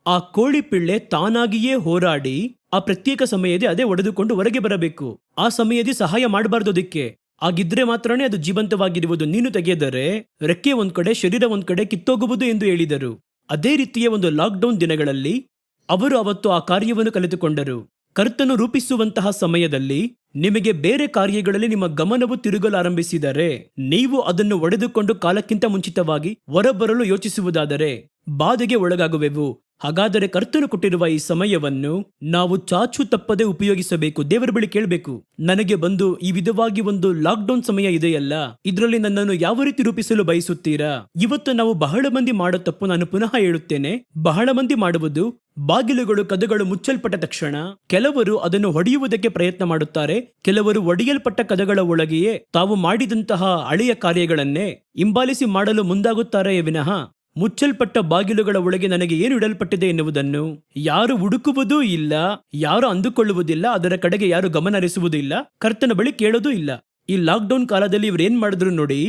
ಆ ಕೋಳಿ ಪಿಳ್ಳೆ ತಾನಾಗಿಯೇ ಹೋರಾಡಿ ಆ ಪ್ರತ್ಯೇಕ ಸಮಯದಲ್ಲಿ ಅದೇ ಒಡೆದುಕೊಂಡು ಹೊರಗೆ ಬರಬೇಕು. ಆ ಸಮಯದಲ್ಲಿ ಸಹಾಯ ಮಾಡಬಾರ್ದು ಅದಕ್ಕೆ. ಆಗಿದ್ರೆ ಮಾತ್ರನೇ ಅದು ಜೀವಂತವಾಗಿರುವುದು. ನೀನು ತೆಗೆದರೆ ರೆಕ್ಕೆ ಒಂದ್ ಕಡೆ, ಶರೀರ ಒಂದ್ ಕಡೆ ಕಿತ್ತೋಗುವುದು ಎಂದು ಹೇಳಿದರು. ಅದೇ ರೀತಿಯ ಒಂದು ಲಾಕ್ಡೌನ್ ದಿನಗಳಲ್ಲಿ ಅವರು ಅವತ್ತು ಆ ಕಾರ್ಯವನ್ನು ಕಲಿತುಕೊಂಡರು. ಕರ್ತನು ರೂಪಿಸುವಂತಹ ಸಮಯದಲ್ಲಿ ನಿಮಗೆ ಬೇರೆ ಕಾರ್ಯಗಳಲ್ಲಿ ನಿಮ್ಮ ಗಮನವು ತಿರುಗಲಾರಂಭಿಸಿದರೆ, ನೀವು ಅದನ್ನು ಒಡೆದುಕೊಂಡು ಕಾಲಕ್ಕಿಂತ ಮುಂಚಿತವಾಗಿ ಹೊರಬರಲು ಯೋಚಿಸುವುದಾದರೆ ಬಾಧೆಗೆ ಒಳಗಾಗುವೆವು. ಹಾಗಾದರೆ ಕರ್ತನು ಕೊಟ್ಟಿರುವ ಈ ಸಮಯವನ್ನು ನಾವು ಚಾಚು ತಪ್ಪದೆ ಉಪಯೋಗಿಸಬೇಕು. ದೇವರ ಬಳಿ ಕೇಳಬೇಕು, ನನಗೆ ಬಂದು ಈ ವಿಧವಾಗಿ ಒಂದು ಲಾಕ್ಡೌನ್ ಸಮಯ ಇದೆಯಲ್ಲ, ಇದರಲ್ಲಿ ನನ್ನನ್ನು ಯಾವ ರೀತಿ ರೂಪಿಸಲು ಬಯಸುತ್ತೀರಾ? ಇವತ್ತು ನಾವು ಬಹಳ ಮಂದಿ ಮಾಡೋ ತಪ್ಪು, ನಾನು ಪುನಃ ಹೇಳುತ್ತೇನೆ, ಬಹಳ ಮಂದಿ ಮಾಡುವುದು, ಬಾಗಿಲುಗಳು ಕದಗಳು ಮುಚ್ಚಲ್ಪಟ್ಟ ತಕ್ಷಣ ಕೆಲವರು ಅದನ್ನು ಹೊಡೆಯುವುದಕ್ಕೆ ಪ್ರಯತ್ನ ಮಾಡುತ್ತಾರೆ. ಕೆಲವರು ಒಡೆಯಲ್ಪಟ್ಟ ಕದಗಳ ಒಳಗೆಯೇ ತಾವು ಮಾಡಿದಂತಹ ಹಳೆಯ ಕಾರ್ಯಗಳನ್ನೇ ಹಿಂಬಾಲಿಸಿ ಮಾಡಲು ಮುಂದಾಗುತ್ತಾರೆ ವಿನಃ ಮುಚ್ಚಲ್ಪಟ್ಟ ಬಾಗಿಲುಗಳ ಒಳಗೆ ನನಗೆ ಏನು ಇಡಲ್ಪಟ್ಟಿದೆ ಎನ್ನುವುದನ್ನು ಯಾರು ಹುಡುಕುವುದೂ ಇಲ್ಲ, ಯಾರು ಅಂದುಕೊಳ್ಳುವುದಿಲ್ಲ, ಅದರ ಕಡೆಗೆ ಯಾರು ಗಮನ ಹರಿಸುವುದಿಲ್ಲ, ಕರ್ತನ ಬಳಿ ಕೇಳೋದೂ ಇಲ್ಲ. ಈ ಲಾಕ್ಡೌನ್ ಕಾಲದಲ್ಲಿ ಇವರು ಏನ್ ಮಾಡಿದ್ರು ನೋಡಿ,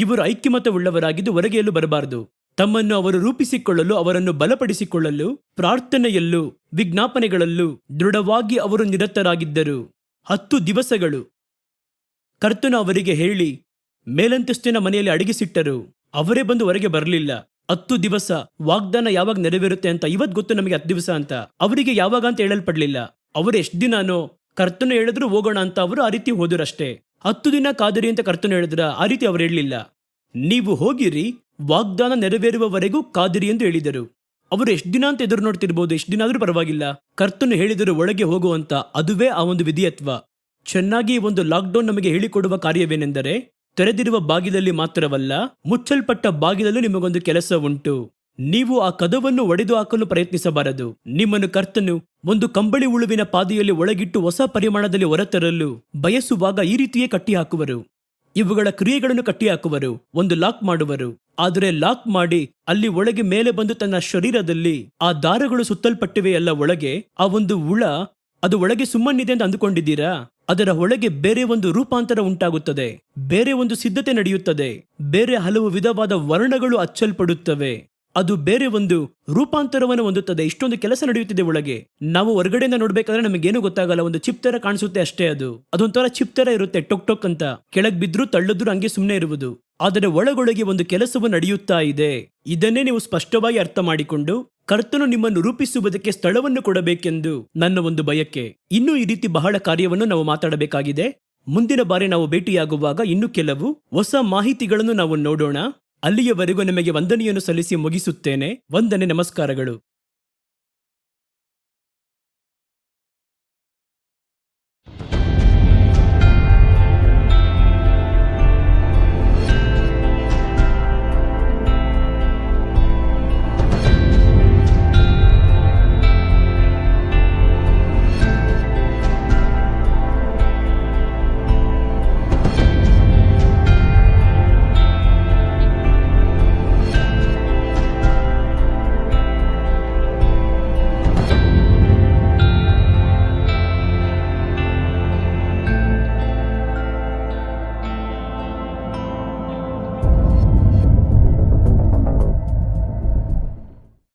ಇವರು ಐಕ್ಯಮತವುಳ್ಳವರಾಗಿದ್ದು ಹೊರಗೆ ಎಲ್ಲೂ ಬರಬಾರದು. ತಮ್ಮನ್ನು ಅವರು ರೂಪಿಸಿಕೊಳ್ಳಲು, ಅವರನ್ನು ಬಲಪಡಿಸಿಕೊಳ್ಳಲು ಪ್ರಾರ್ಥನೆಯಲ್ಲೂ ವಿಜ್ಞಾಪನೆಗಳಲ್ಲೂ ದೃಢವಾಗಿ ಅವರು ನಿರತರಾಗಿದ್ದರು. 10 ದಿವಸಗಳು ಕರ್ತನು ಅವರಿಗೆ ಹೇಳಿ ಮೇಲಂತಸ್ತಿನ ಮನೆಯಲ್ಲಿ ಅಡಗಿಸಿಟ್ಟರು. ಅವರೇ ಬಂದು ಹೊರಗೆ ಬರಲಿಲ್ಲ. 10 ದಿವಸ ವಾಗ್ದಾನ ಯಾವಾಗ ನೆರವೇರುತ್ತೆ ಅಂತ ಇವತ್ತು ಗೊತ್ತು ನಮಗೆ 10 ದಿವಸ ಅಂತ. ಅವರಿಗೆ ಯಾವಾಗ ಅಂತ ಹೇಳಲ್ಪಡ್ಲಿಲ್ಲ. ಅವರು ಎಷ್ಟು ದಿನಾನೋ ಕರ್ತನು ಹೇಳಿದ್ರು ಹೋಗೋಣ ಅಂತ ಅವರು ಆ ರೀತಿ ಹೋದರಷ್ಟೇ. 10 ದಿನ ಕಾದಿರಿ ಅಂತ ಕರ್ತನು ಹೇಳಿದ್ರ, ಆ ರೀತಿ ಅವರು ಹೇಳಲಿಲ್ಲ. ನೀವು ಹೋಗಿರಿ, ವಾಗ್ದಾನ ನೆರವೇರುವವರೆಗೂ ಕಾದಿರಿ ಎಂದು ಹೇಳಿದರು. ಅವರು ಎಷ್ಟು ದಿನ ಅಂತ ಎದುರು ನೋಡ್ತಿರ್ಬೋದು, ಎಷ್ಟು ದಿನ ಆದ್ರೂ ಪರವಾಗಿಲ್ಲ, ಕರ್ತನು ಹೇಳಿದರು ಒಳಗೆ ಹೋಗುವಂತ. ಅದುವೇ ಆ ಒಂದು ವಿಧಿಯತ್ವ. ಚೆನ್ನಾಗಿ ಒಂದು ಲಾಕ್ಡೌನ್ ನಮಗೆ ಹೇಳಿಕೊಡುವ ಕಾರ್ಯವೇನೆಂದರೆ, ತೆರೆದಿರುವ ಬಾಗಿಲಲ್ಲಿ ಮಾತ್ರವಲ್ಲ, ಮುಚ್ಚಲ್ಪಟ್ಟ ಬಾಗಿಲಲ್ಲೂ ನಿಮಗೊಂದು ಕೆಲಸ ಉಂಟು. ನೀವು ಆ ಕದವನ್ನು ಒಡೆದು ಹಾಕಲು ಪ್ರಯತ್ನಿಸಬಾರದು. ನಿಮ್ಮನ್ನು ಕರ್ತನು ಒಂದು ಕಂಬಳಿ ಹುಳುವಿನ ಪಾದೆಯಲ್ಲಿ ಒಳಗಿಟ್ಟು ಹೊಸ ಪರಿಮಾಣದಲ್ಲಿ ಹೊರತರಲು ಬಯಸುವಾಗ ಈ ರೀತಿಯೇ ಕಟ್ಟಿ ಹಾಕುವರು. ಇವುಗಳ ಕ್ರಿಯೆಗಳನ್ನು ಕಟ್ಟಿ ಹಾಕುವರು, ಒಂದು ಲಾಕ್ ಮಾಡುವರು. ಆದರೆ ಲಾಕ್ ಮಾಡಿ ಅಲ್ಲಿ ಒಳಗೆ ಮೇಲೆ ಬಂದು ತನ್ನ ಶರೀರದಲ್ಲಿ ಆ ದಾರಗಳು ಸುತ್ತಲ್ಪಟ್ಟಿವೆಯಲ್ಲ ಒಳಗೆ, ಆ ಒಂದು ಹುಳ ಅದು ಒಳಗೆ ಸುಮ್ಮನಿದೆ ಅಂತ ಅಂದುಕೊಂಡಿದ್ದೀರಾ? ಅದರ ಒಳಗೆ ಬೇರೆ ಒಂದು ರೂಪಾಂತರ ಉಂಟಾಗುತ್ತದೆ, ಬೇರೆ ಒಂದು ಸಿದ್ಧತೆ ನಡೆಯುತ್ತದೆ, ಬೇರೆ ಹಲವು ವಿಧವಾದ ವರ್ಣಗಳು ಅಚ್ಚಲ್ಪಡುತ್ತವೆ. ಅದು ಬೇರೆ ಒಂದು ರೂಪಾಂತರವನ್ನು ಹೊಂದುತ್ತದೆ. ಇಷ್ಟೊಂದು ಕೆಲಸ ನಡೆಯುತ್ತಿದೆ ಒಳಗೆ. ನಾವು ಹೊರಗಡೆಯಿಂದ ನೋಡ್ಬೇಕಾದ್ರೆ ನಮಗೇನು ಗೊತ್ತಾಗಲ್ಲ, ಒಂದು ಚಿಪ್ ತರ ಕಾಣಿಸುತ್ತೆ ಅಷ್ಟೇ. ಅದೊಂಥರ ಚಿಪ್ ತರ ಇರುತ್ತೆ, ಟೊಕ್ ಟೊಕ್ ಅಂತ. ಕೆಳಗ್ ಬಿದ್ರು ತಳ್ಳದ್ರು ಹಂಗೆ ಸುಮ್ಮನೆ ಇರುವುದು. ಆದರೆ ಒಳಗೊಳಗೆ ಒಂದು ಕೆಲಸವು ನಡೆಯುತ್ತಾ ಇದೆ. ಇದನ್ನೇ ನೀವು ಸ್ಪಷ್ಟವಾಗಿ ಅರ್ಥ ಮಾಡಿಕೊಂಡು ಕರ್ತನು ನಿಮ್ಮನ್ನು ರೂಪಿಸುವುದಕ್ಕೆ ಸ್ಥಳವನ್ನು ಕೊಡಬೇಕೆಂದು ನನ್ನ ಒಂದು ಬಯಕೆ. ಇನ್ನೂ ಈ ರೀತಿ ಬಹಳ ಕಾರ್ಯವನ್ನು ನಾವು ಮಾತಾಡಬೇಕಾಗಿದೆ. ಮುಂದಿನ ಬಾರಿ ನಾವು ಭೇಟಿಯಾಗುವಾಗ ಇನ್ನು ಕೆಲವು ಹೊಸ ಮಾಹಿತಿಗಳನ್ನು ನಾವು ನೋಡೋಣ. ಅಲ್ಲಿಯವರೆಗೂ ನಿಮಗೆ ವಂದನೆಯನ್ನು ಸಲ್ಲಿಸಿ ಮುಗಿಸುತ್ತೇನೆ. ವಂದನೆ, ನಮಸ್ಕಾರಗಳು.